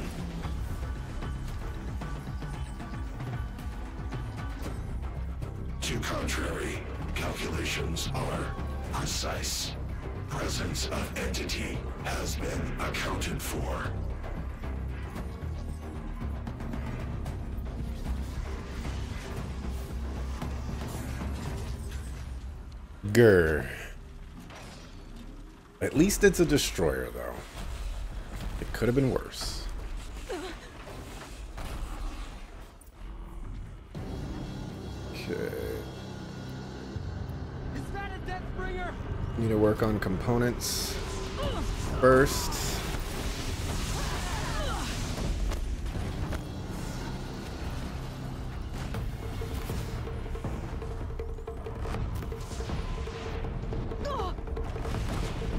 To contrary, calculations are precise. Presence of entity has been accounted for. Grr. At least it's a destroyer, though. It could have been worse. Okay. Need to work on components first.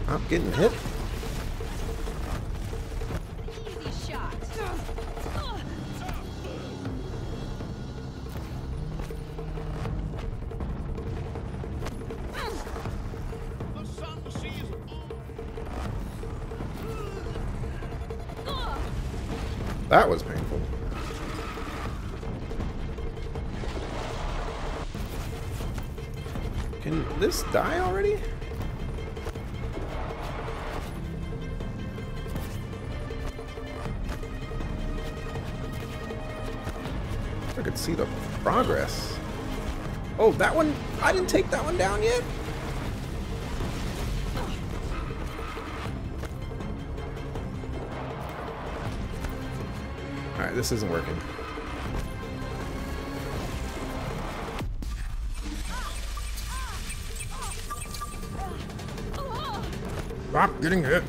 I'm getting hit. Easy shot. That was painful. Can this die already? I could see the progress. Oh, that one? I didn't take that one down yet? Alright, this isn't working. Stop getting hit.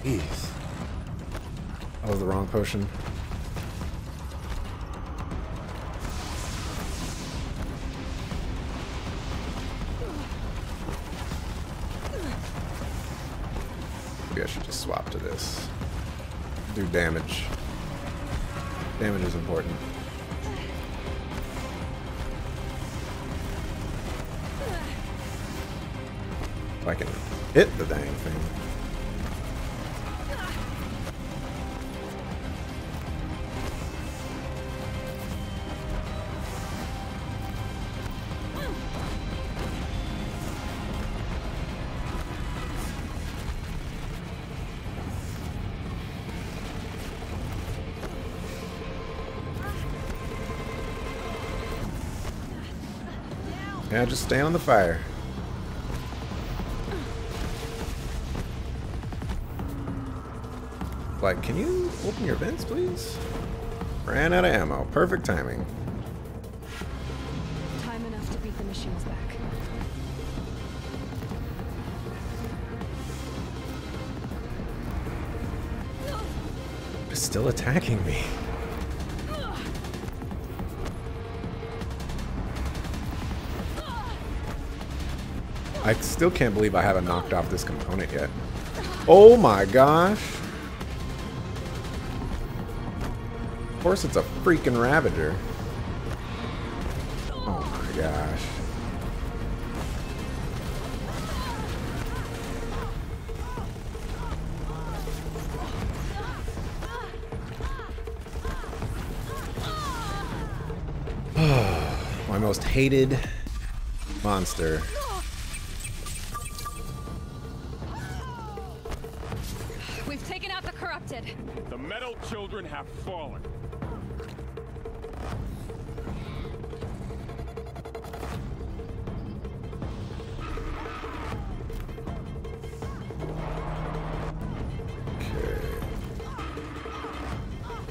Jeez. That was the wrong potion. Maybe I should just swap to this. Do damage. Damage is important. If I can hit the dang thing. Yeah, just stay on the fire. Like, can you open your vents, please? Ran out of ammo. Perfect timing. Time enough to beat the machines back. It's still attacking me. I still can't believe I haven't knocked off this component yet. Oh my gosh. Of course it's a freaking Ravager. Oh my gosh. My most hated monster. We've taken out the corrupted. The metal children have fallen.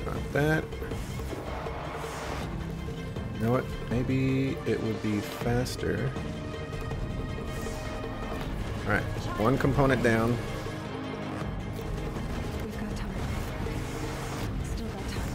Not that. it would be faster. Alright, one component down. We've got time. Still got time.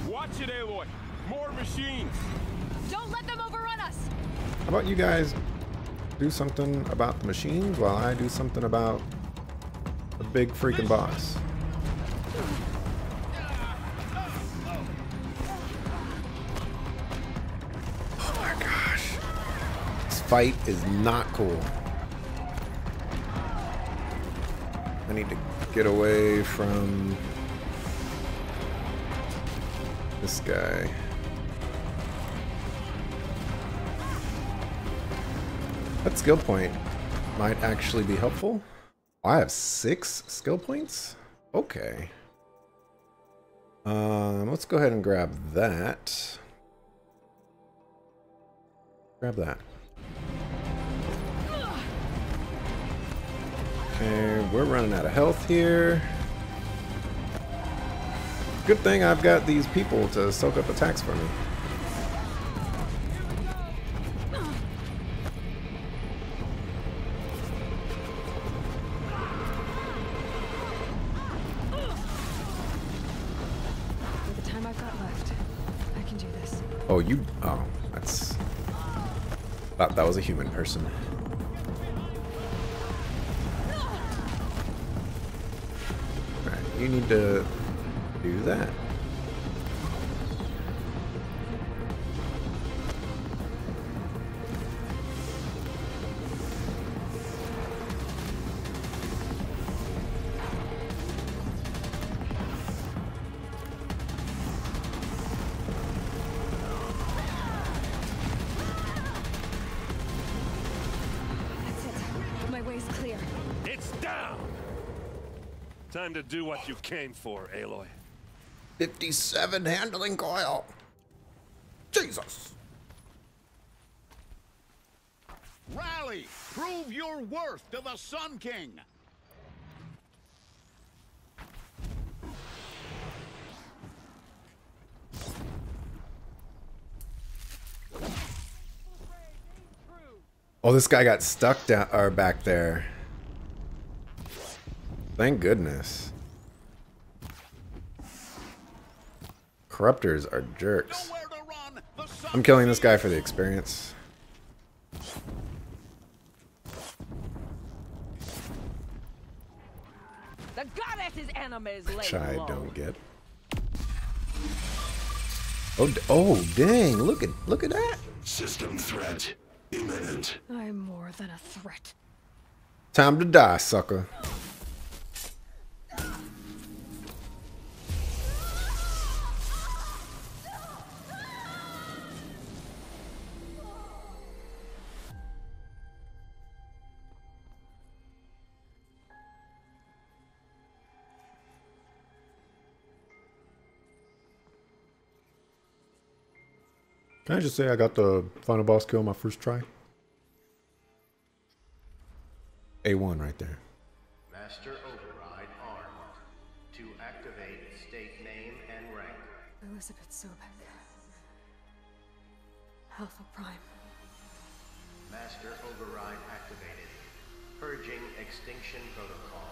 Watch it, Aloy! More machines! Don't let them overrun us! How about you guys do something about the machines while I do something about the big freaking boss? Oh my gosh. This fight is not cool. I need to get away from this guy. That skill point might actually be helpful. Oh, I have 6 skill points? Okay. Let's go ahead and grab that. Grab that. Okay, we're running out of health here. Good thing I've got these people to soak up attacks for me. With the time I've got left, I can do this. Oh, you... Oh, that's... Thought that was a human person. Alright, you need to do that. That's it. My way's clear. It's down! Time to do what you came for, Aloy. 57 handling coil. Jesus. Rally! Prove your worth to the Sun King! Oh, this guy got stuck down or back there. Thank goodness. Corruptors are jerks. I'm killing this guy for the experience. The goddess's enemies lay Which I low. don't get. Oh, oh, dang! Look at that. System threat imminent. I'm more than a threat. Time to die, sucker. Can I just say I got the final boss kill on my first try? A1 right there. Master Override armed. To activate state name and rank. Elizabeth Sobek. Alpha Prime. Master Override activated. Purging extinction protocol.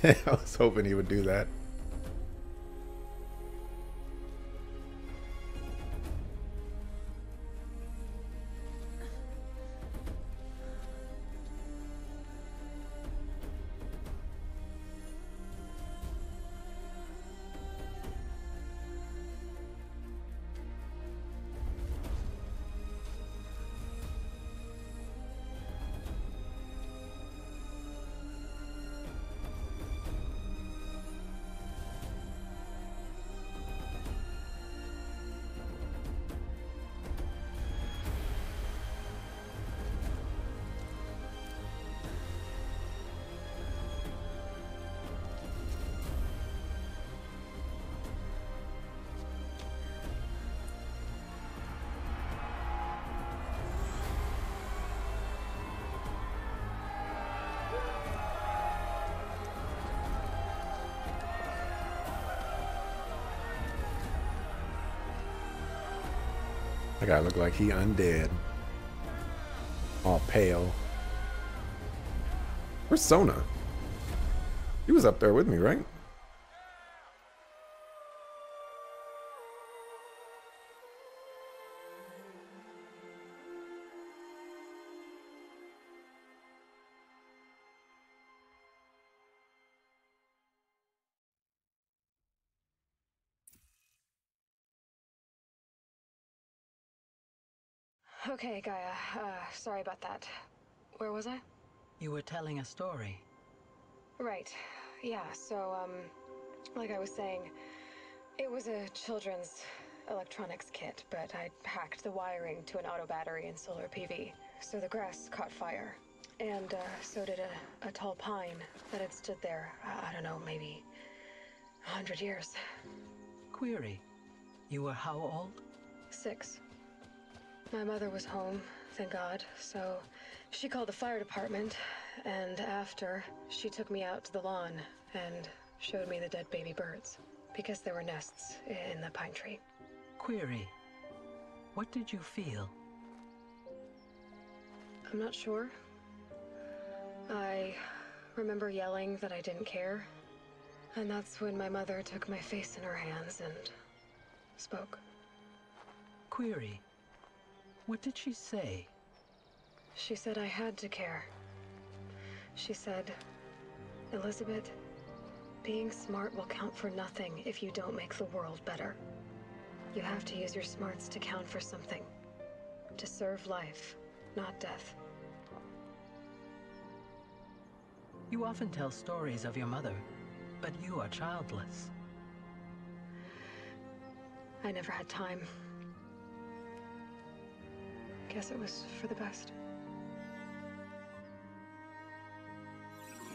I was hoping he would do that. That guy look like he undead. All pale. Where's Sona? He was up there with me, right? Okay, Gaia. Sorry about that. Where was I? You were telling a story. Right. Yeah, so, like I was saying, it was a children's electronics kit, but I hacked the wiring to an auto battery and solar PV. So the grass caught fire. And, so did a tall pine that had stood there, I don't know, maybe 100 years. Query. You were how old? 6. My mother was home, thank God, so she called the fire department, and after, she took me out to the lawn and showed me the dead baby birds, because there were nests in the pine tree. Query. What did you feel? I'm not sure. I remember yelling that I didn't care, and that's when my mother took my face in her hands and spoke. Query. What did she say? She said I had to care. She said, Elizabeth, being smart will count for nothing if you don't make the world better. You have to use your smarts to count for something. To serve life, not death. You often tell stories of your mother, but you are childless. I never had time. Guess it was for the best.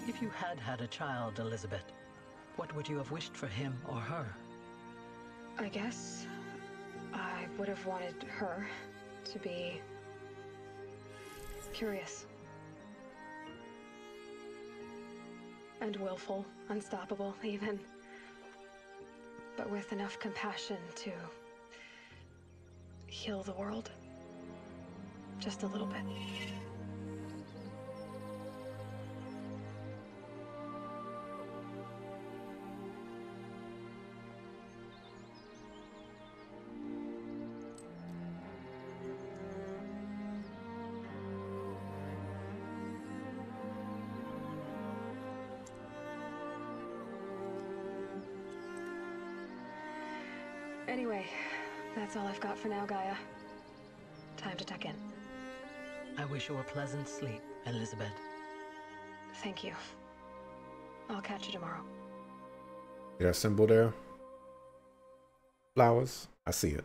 If you had had a child, Elizabeth, what would you have wished for him or her? I guess I would have wanted her to be curious. And willful, unstoppable, even. But with enough compassion to heal the world. Just a little bit. Anyway, that's all I've got for now, Gaia. Time to tuck in. I wish you a pleasant sleep, Elizabeth. Thank you. I'll catch you tomorrow. See that symbol there? Flowers. I see it.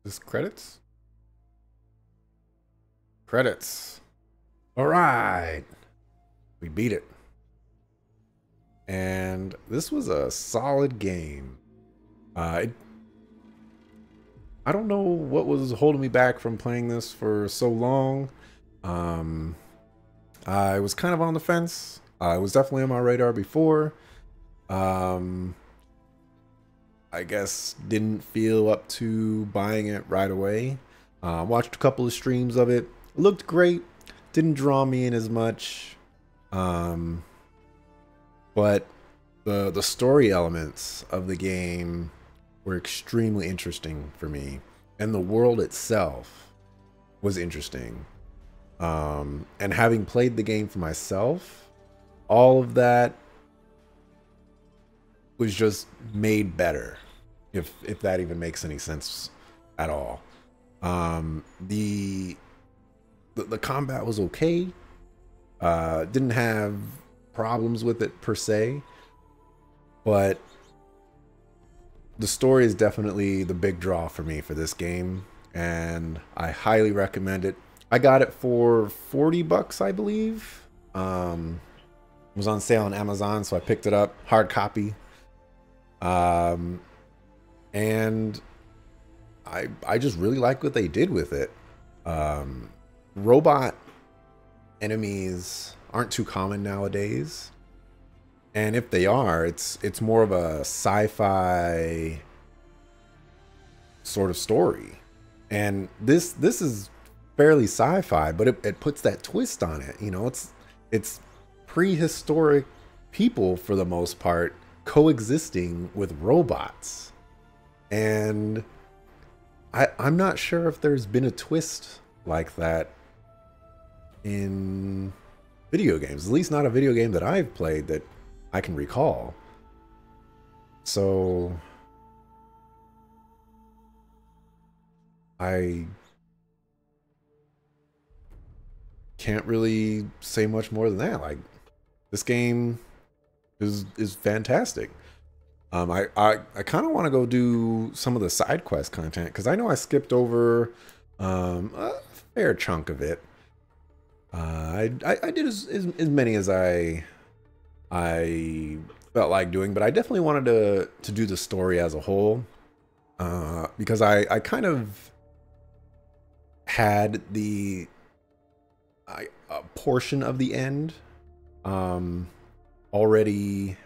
This credits? Credits. All right. We beat it. And this was a solid game. I don't know what was holding me back from playing this for so long. I was kind of on the fence. It was definitely on my radar before. I guess didn't feel up to buying it right away. Watched a couple of streams of it. Looked great. Didn't draw me in as much. But the story elements of the game were extremely interesting for me. And the world itself was interesting. And having played the game for myself, all of that was just made better. If that even makes any sense at all. The combat was okay. Didn't have problems with it per se, but the story is definitely the big draw for me for this game, and I highly recommend it. I got it for $40, I believe. It was on sale on Amazon, so I picked it up, hard copy. And I just really like what they did with it. Robot enemies aren't too common nowadays. And if they are, it's more of a sci-fi sort of story. And this is fairly sci-fi, but it puts that twist on it. You know, it's prehistoric people for the most part coexisting with robots. And I'm not sure if there's been a twist like that in video games. At least not a video game that I've played that I can recall. So I can't really say much more than that. Like, this game is fantastic. I kind of want to go do some of the side quest content, because I know I skipped over a fair chunk of it. I did as many as I felt like doing, but I definitely wanted to do the story as a whole, because I kind of had a portion of the end already,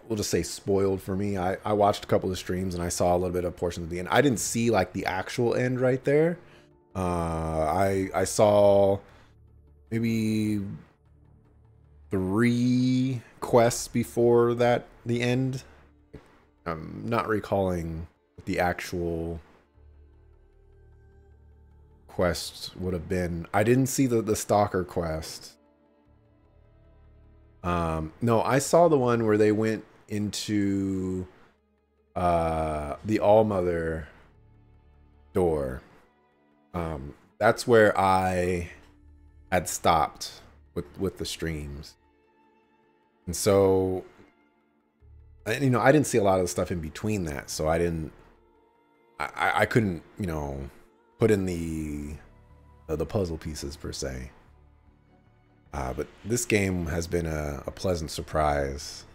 we'll just say, spoiled for me. I watched a couple of streams and I saw a little bit of portions of the end. I didn't see like the actual end right there. I saw maybe 3 quests before the end. I'm not recalling what the actual quest would have been. I didn't see the stalker quest. No, I saw the one where they went into the Allmother door. That's where I had stopped with the streams. And so, you know, I didn't see a lot of the stuff in between that, so I couldn't, you know, put in the puzzle pieces per se. But this game has been a pleasant surprise.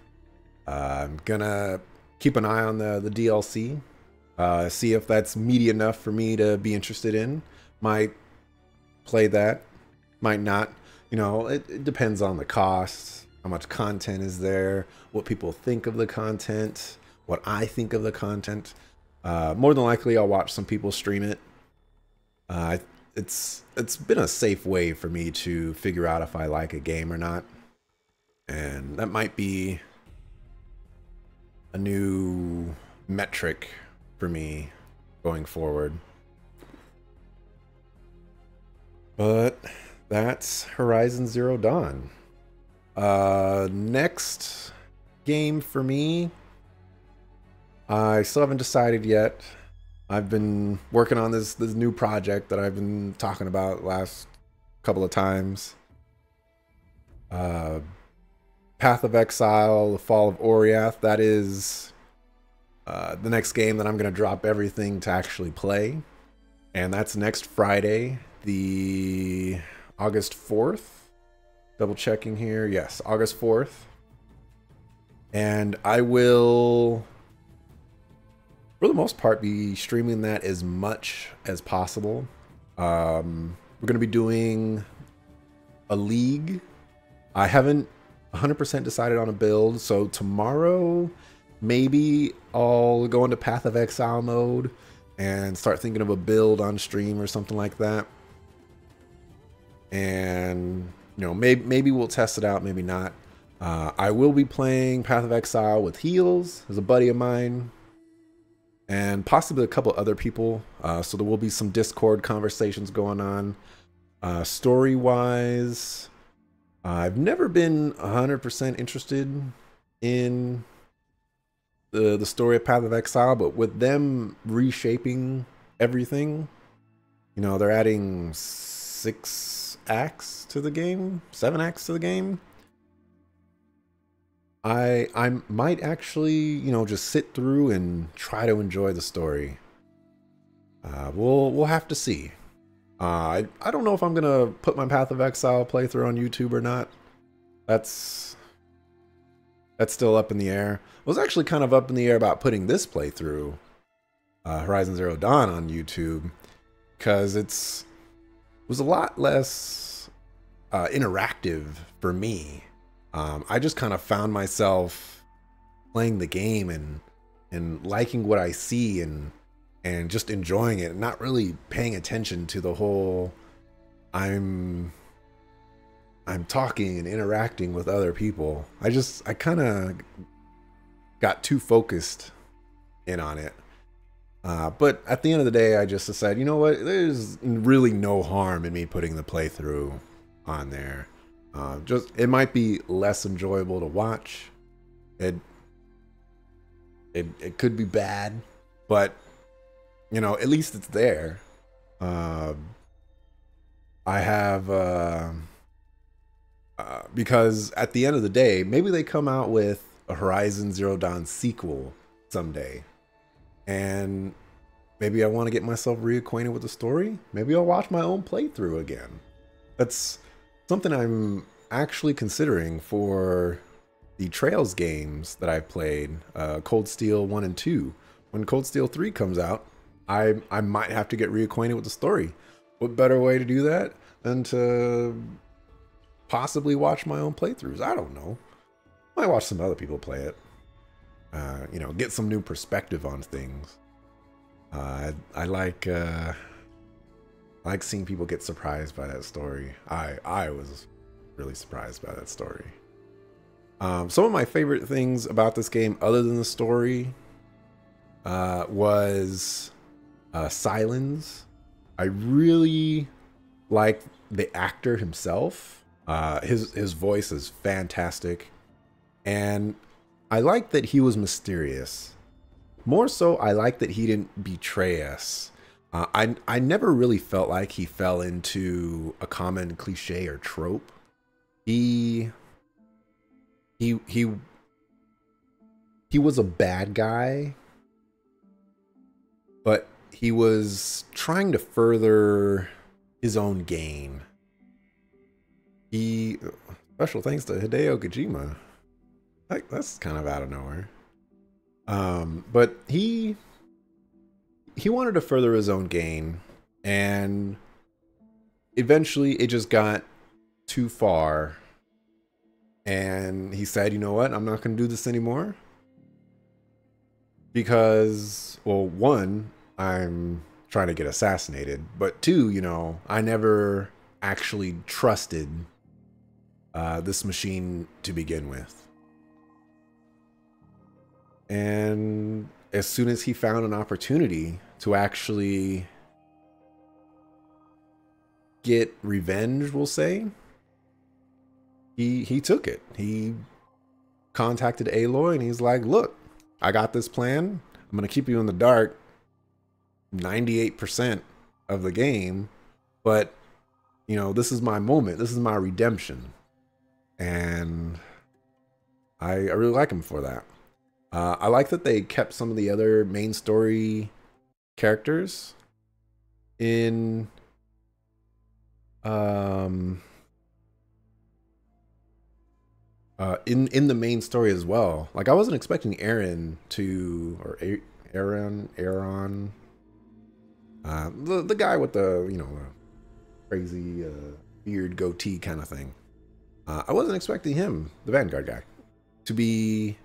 I'm gonna keep an eye on the DLC, see if that's meaty enough for me to be interested in. Might play that, might not. You know, it depends on the cost, how much content is there, what people think of the content, what I think of the content. More than likely, I'll watch some people stream it. It's been a safe way for me to figure out if I like a game or not. And that might be a new metric for me going forward. But that's Horizon Zero Dawn. Next game for me, I still haven't decided yet. I've been working on this new project that I've been talking about last couple of times. Path of Exile, The Fall of Oriath. That is the next game that I'm going to drop everything to actually play. And that's next Friday, the August 4th. Double checking here. Yes, August 4th. And I will, for the most part, be streaming that as much as possible. We're going to be doing a league. I haven't 100% decided on a build, so tomorrow maybe I'll go into Path of Exile mode and start thinking of a build on stream or something like that. And, you know, maybe we'll test it out, maybe not. I will be playing Path of Exile with Heels, as a buddy of mine, and possibly a couple other people. So there will be some Discord conversations going on. Story-wise, I've never been 100% interested in the story of Path of Exile, but with them reshaping everything, you know, they're adding 6 acts to the game, 7 acts to the game. I might actually, you know, just sit through and try to enjoy the story. We'll have to see. I don't know if I'm gonna put my Path of Exile playthrough on YouTube or not. That's still up in the air. I was actually kind of up in the air about putting this playthrough, Horizon Zero Dawn, on YouTube, because it was a lot less interactive for me. I just kind of found myself playing the game and liking what I see and just enjoying it, and not really paying attention to the whole I'm talking and interacting with other people. I kind of got too focused in on it. But at the end of the day, I just decided, you know what? There's really no harm in me putting the playthrough on there. Just it might be less enjoyable to watch. It could be bad, but you know, at least it's there. I have because at the end of the day, maybe they come out with a Horizon Zero Dawn sequel someday, and maybe I want to get myself reacquainted with the story. Maybe I'll watch my own playthrough again. That's something I'm actually considering for the Trails games that I've played, Cold Steel 1 and 2. When Cold Steel 3 comes out, I might have to get reacquainted with the story. What better way to do that than to possibly watch my own playthroughs? I don't know. Might watch some other people play it. You know, get some new perspective on things. I like seeing people get surprised by that story. I was really surprised by that story. Some of my favorite things about this game, other than the story, was Silence. I really like the actor himself. His voice is fantastic, and I like that he was mysterious. More so, I like that he didn't betray us. I never really felt like he fell into a common cliche or trope. He was a bad guy, but he was trying to further his own gain. Special thanks to Hideo Kojima. That's kind of out of nowhere. But he wanted to further his own gain, and eventually it just got too far, and he said, you know what, I'm not going to do this anymore, because, well, one, I'm trying to get assassinated, but two, you know, I never actually trusted this machine to begin with. And as soon as he found an opportunity to actually get revenge, we'll say, he took it. He contacted Aloy and he's like, look, I got this plan. I'm going to keep you in the dark 98% of the game, but you know, this is my moment. This is my redemption. And I really like him for that. I like that they kept some of the other main story characters in in the main story as well. Like, I wasn't expecting Aaron to, the guy with the, you know, crazy beard goatee kind of thing. I wasn't expecting him, the Vanguard guy, to be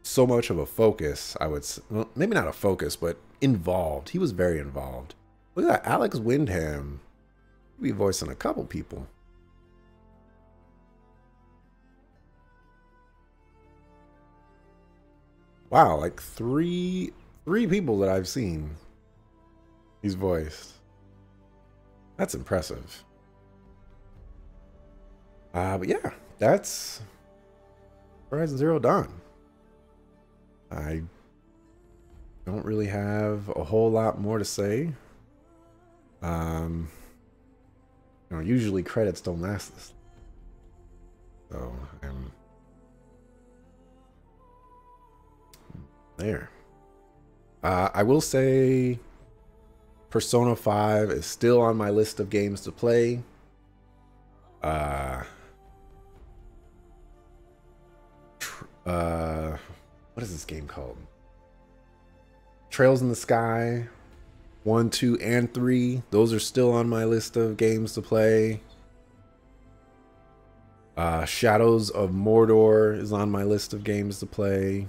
so much of a focus. I would say, well, maybe not a focus, but involved. He was very involved. Look at that, Alex Windham. He'll be voicing a couple people. Wow, like three people that I've seen he's voiced. That's impressive. But yeah, that's Horizon Zero Dawn. I don't really have a whole lot more to say. You know, usually credits don't last this. So I'm there. I will say Persona 5 is still on my list of games to play. What is this game called? Trails in the Sky 1, 2, and 3. Those are still on my list of games to play. Shadows of Mordor is on my list of games to play.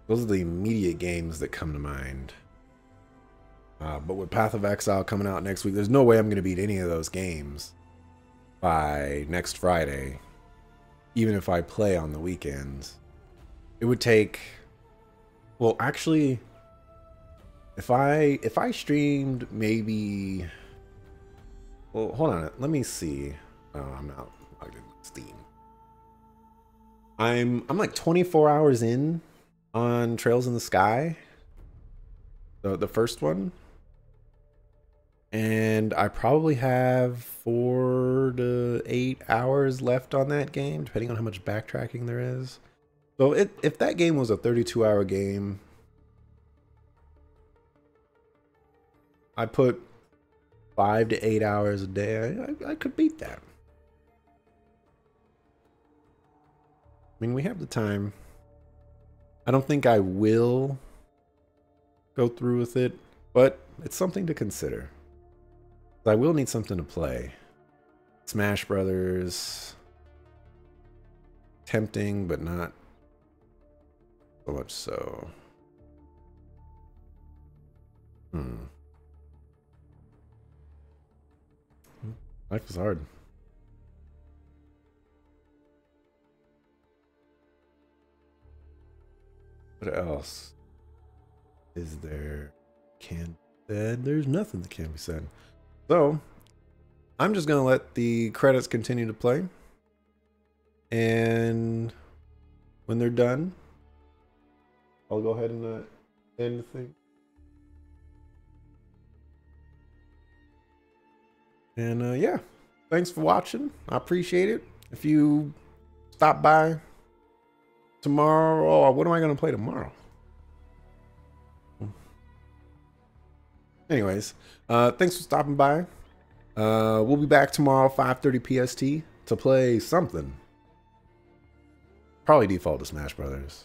Those are the immediate games that come to mind. But with Path of Exile coming out next week, there's no way I'm going to beat any of those games by next Friday, even if I play on the weekends. It would take... Well, actually, if I streamed maybe... Well, hold on. Let me see. Oh, I'm not logged in Steam. I'm like 24 hours in on Trails in the Sky, the first one, and I probably have 4 to 8 hours left on that game, depending on how much backtracking there is. So if that game was a 32-hour game, I put 5 to 8 hours a day, I could beat that. I mean, we have the time. I don't think I will go through with it, but it's something to consider. I will need something to play. Smash Brothers. Tempting, but not so much so. Life is hard. What else is there? Can be said? There's nothing that can be said. So I'm just gonna let the credits continue to play, and when they're done, I'll go ahead and end the thing. And yeah, thanks for watching. I appreciate it. If you stop by tomorrow, what am I gonna play tomorrow? Anyways, thanks for stopping by. We'll be back tomorrow, 5:30 PST, to play something. Probably default to Smash Brothers.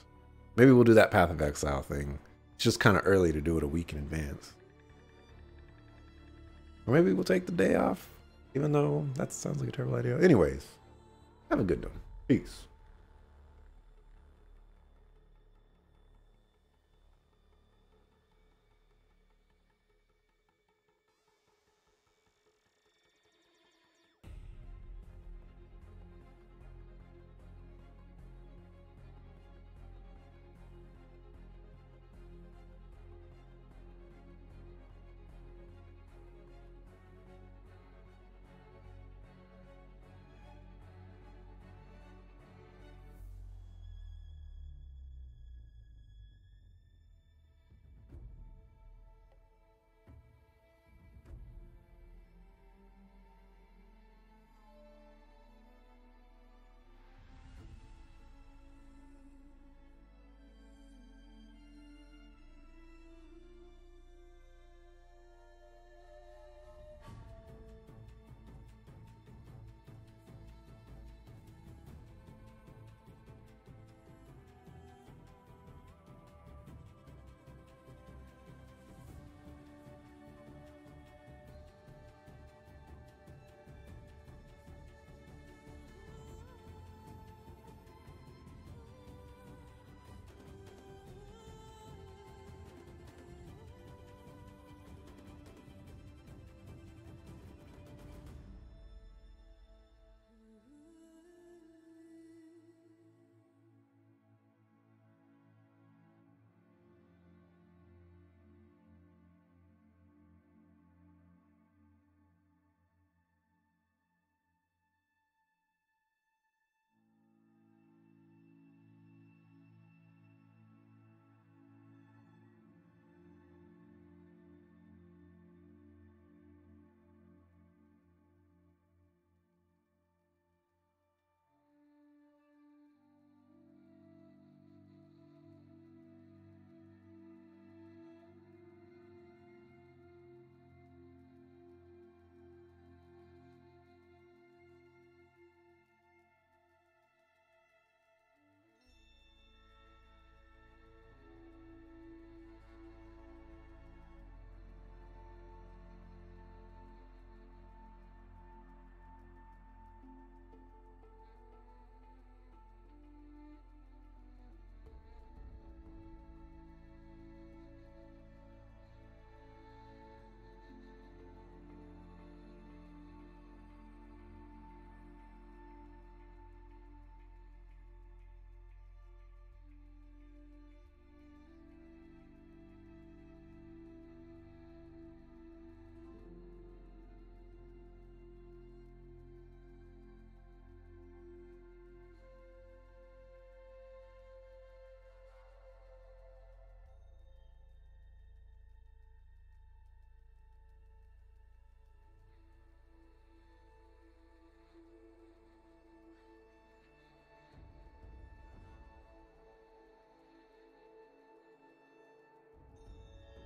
Maybe we'll do that Path of Exile thing. It's just kind of early to do it a week in advance. Or maybe we'll take the day off, even though that sounds like a terrible idea. Anyways, have a good one. Peace.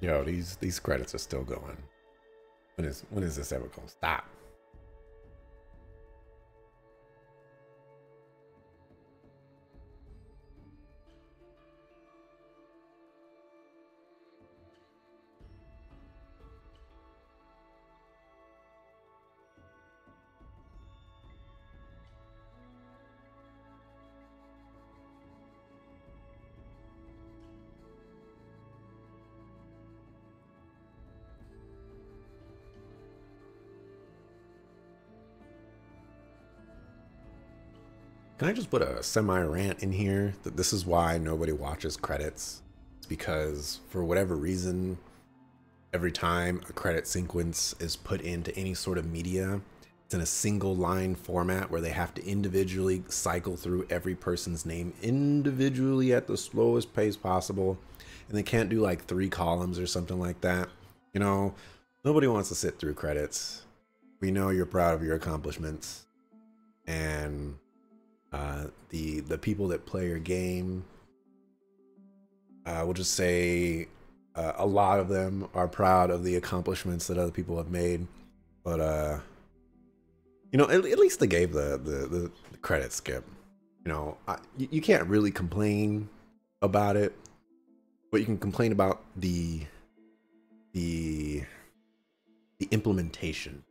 Yo, these credits are still going. When is this ever gonna stop? Can I just put a semi-rant in here that this is why nobody watches credits? It's because for whatever reason, every time a credit sequence is put into any sort of media, it's in a single line format where they have to individually cycle through every person's name individually at the slowest pace possible. And they can't do like 3 columns or something like that. You know, nobody wants to sit through credits. We know you're proud of your accomplishments. And the people that play your game, we'll just say a lot of them are proud of the accomplishments that other people have made. But you know, at least they gave the credit skip. You know, you can't really complain about it, but you can complain about the implementation.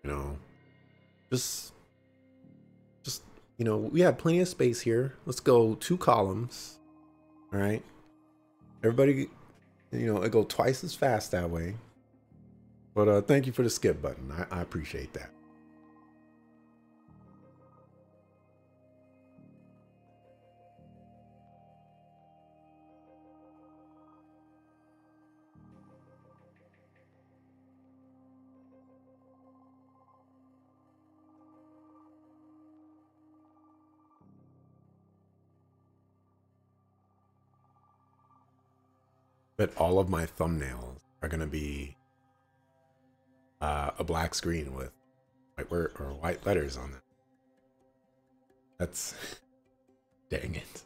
You know, just you know, we have plenty of space here. Let's go 2 columns. All right, everybody, you know, it go twice as fast that way. But thank you for the skip button. I appreciate that. But all of my thumbnails are gonna be a black screen with white letters on it. That's dang it.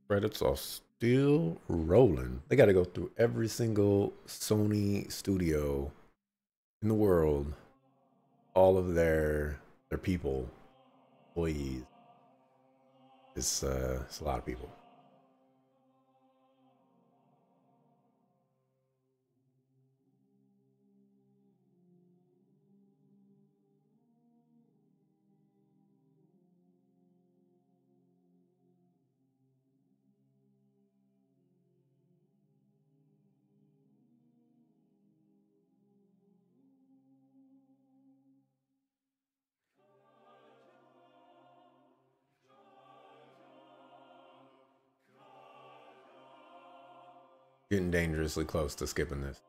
Credits are still rolling. They got to go through every single Sony studio in the world, all of their people, employees. It's a lot of people. Getting dangerously close to skipping this.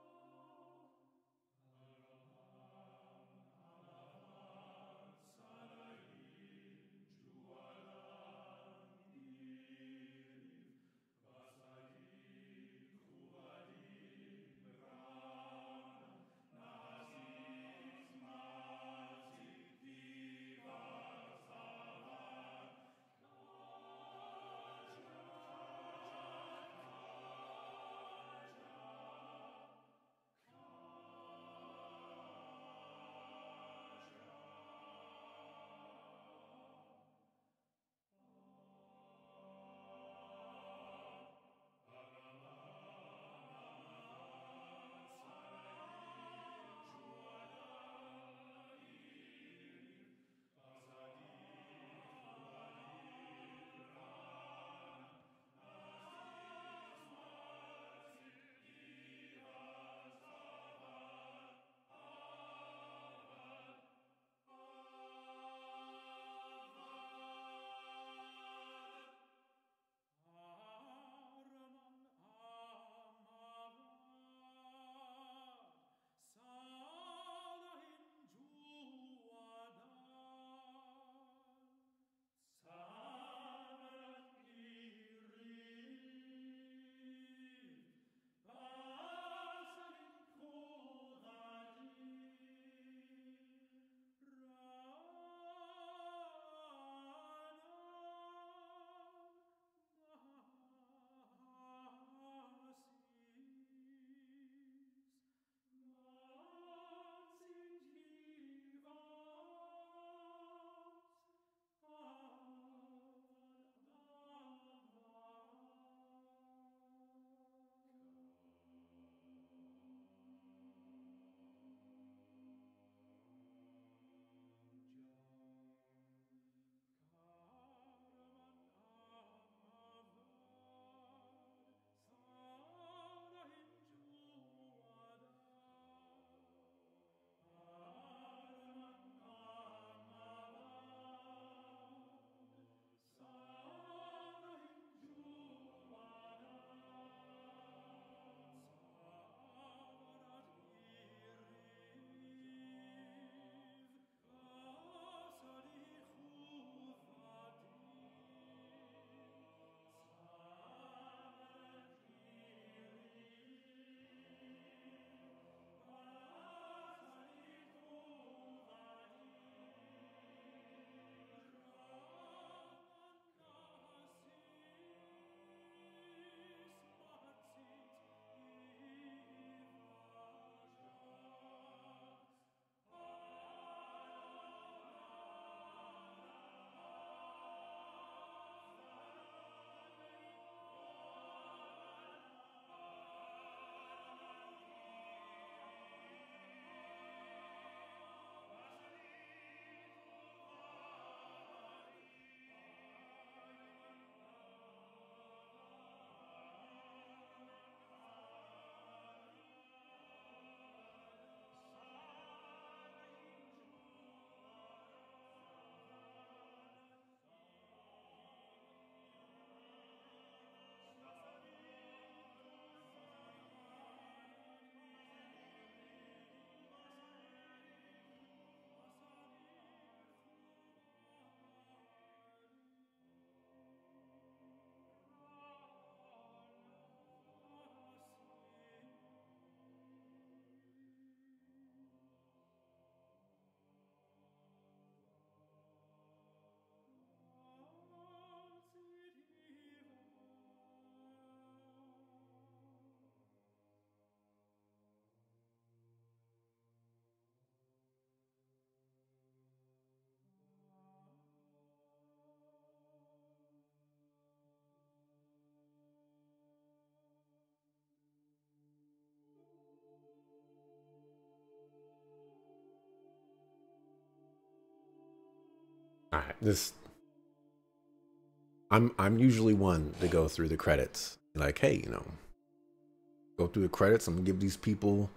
This I'm usually one to go through the credits. Like, hey, you know, go through the credits. I'm gonna give these people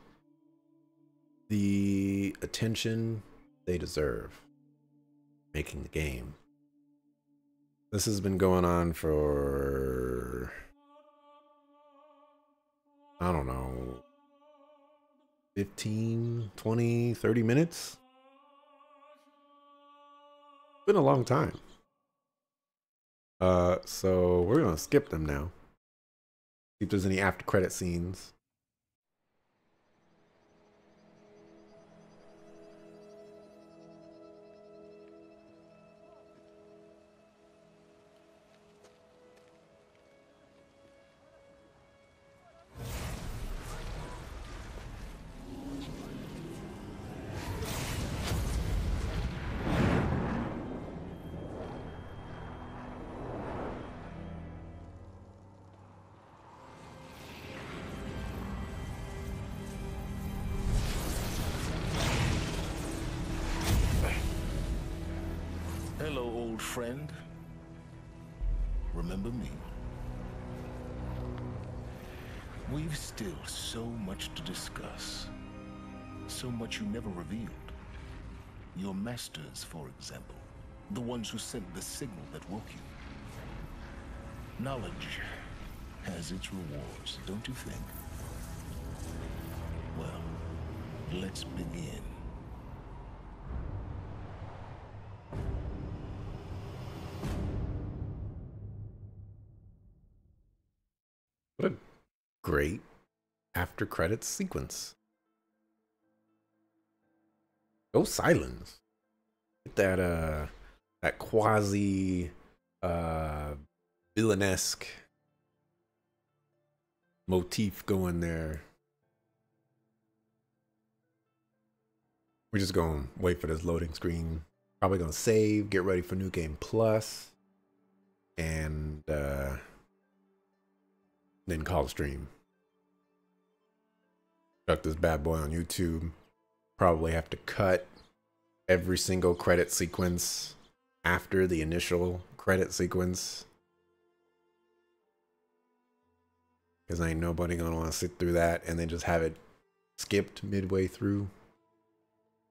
the attention they deserve. Making the game. This has been going on for, I don't know, 15, 20, 30 minutes. Been a long time. So we're gonna skip them now. See if there's any after credit scenes. Hello, old friend. Remember me? We've still so much to discuss. So much you never revealed. Your masters, for example. The ones who sent the signal that woke you. Knowledge has its rewards, don't you think? Well, let's begin. What a great after credits sequence. Go silence. Get that quasi villainesque motif going there. We're just gonna wait for this loading screen. Probably gonna save, get ready for New Game Plus, and then call the stream. Chuck this bad boy on YouTube. Probably have to cut every single credit sequence after the initial credit sequence, because ain't nobody gonna want to sit through that and then just have it skipped midway through.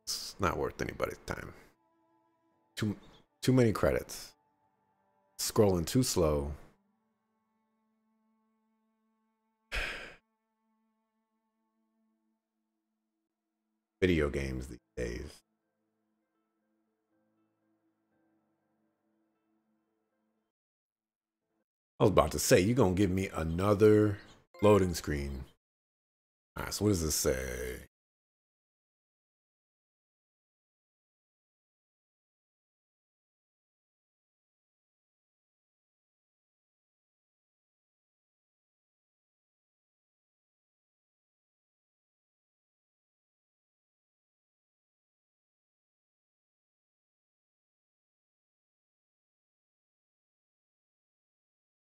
It's not worth anybody's time. Too many credits. Scrolling too slow. Video games these days. I was about to say, you're gonna give me another loading screen. Alright, so what does this say?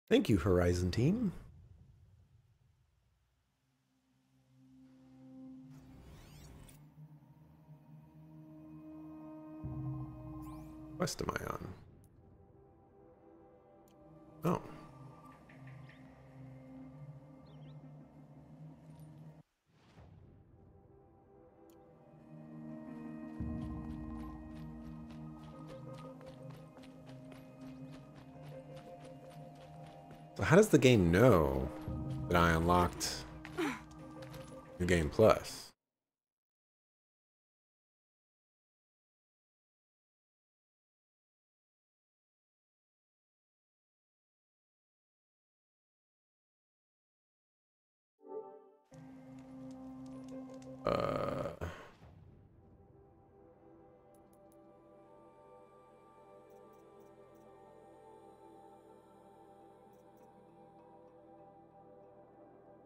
Thank you, Horizon team. What quest am I on? Oh. So how does the game know that I unlocked New Game Plus?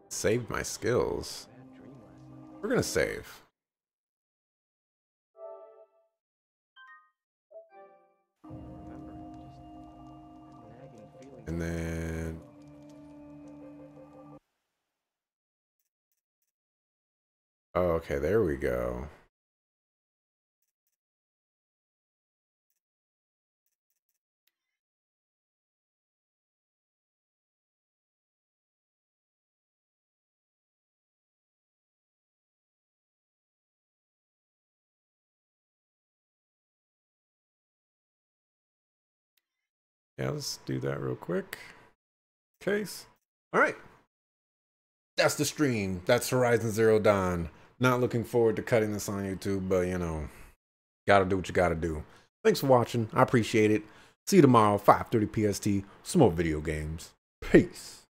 Saved my skills. We're gonna save. And then oh, okay, there we go. Yeah, let's do that real quick. Case. All right. That's the stream. That's Horizon Zero Dawn. Not looking forward to cutting this on YouTube, but you know, gotta do what you gotta do. Thanks for watching. I appreciate it. See you tomorrow, 5:30 PST. Some more video games. Peace.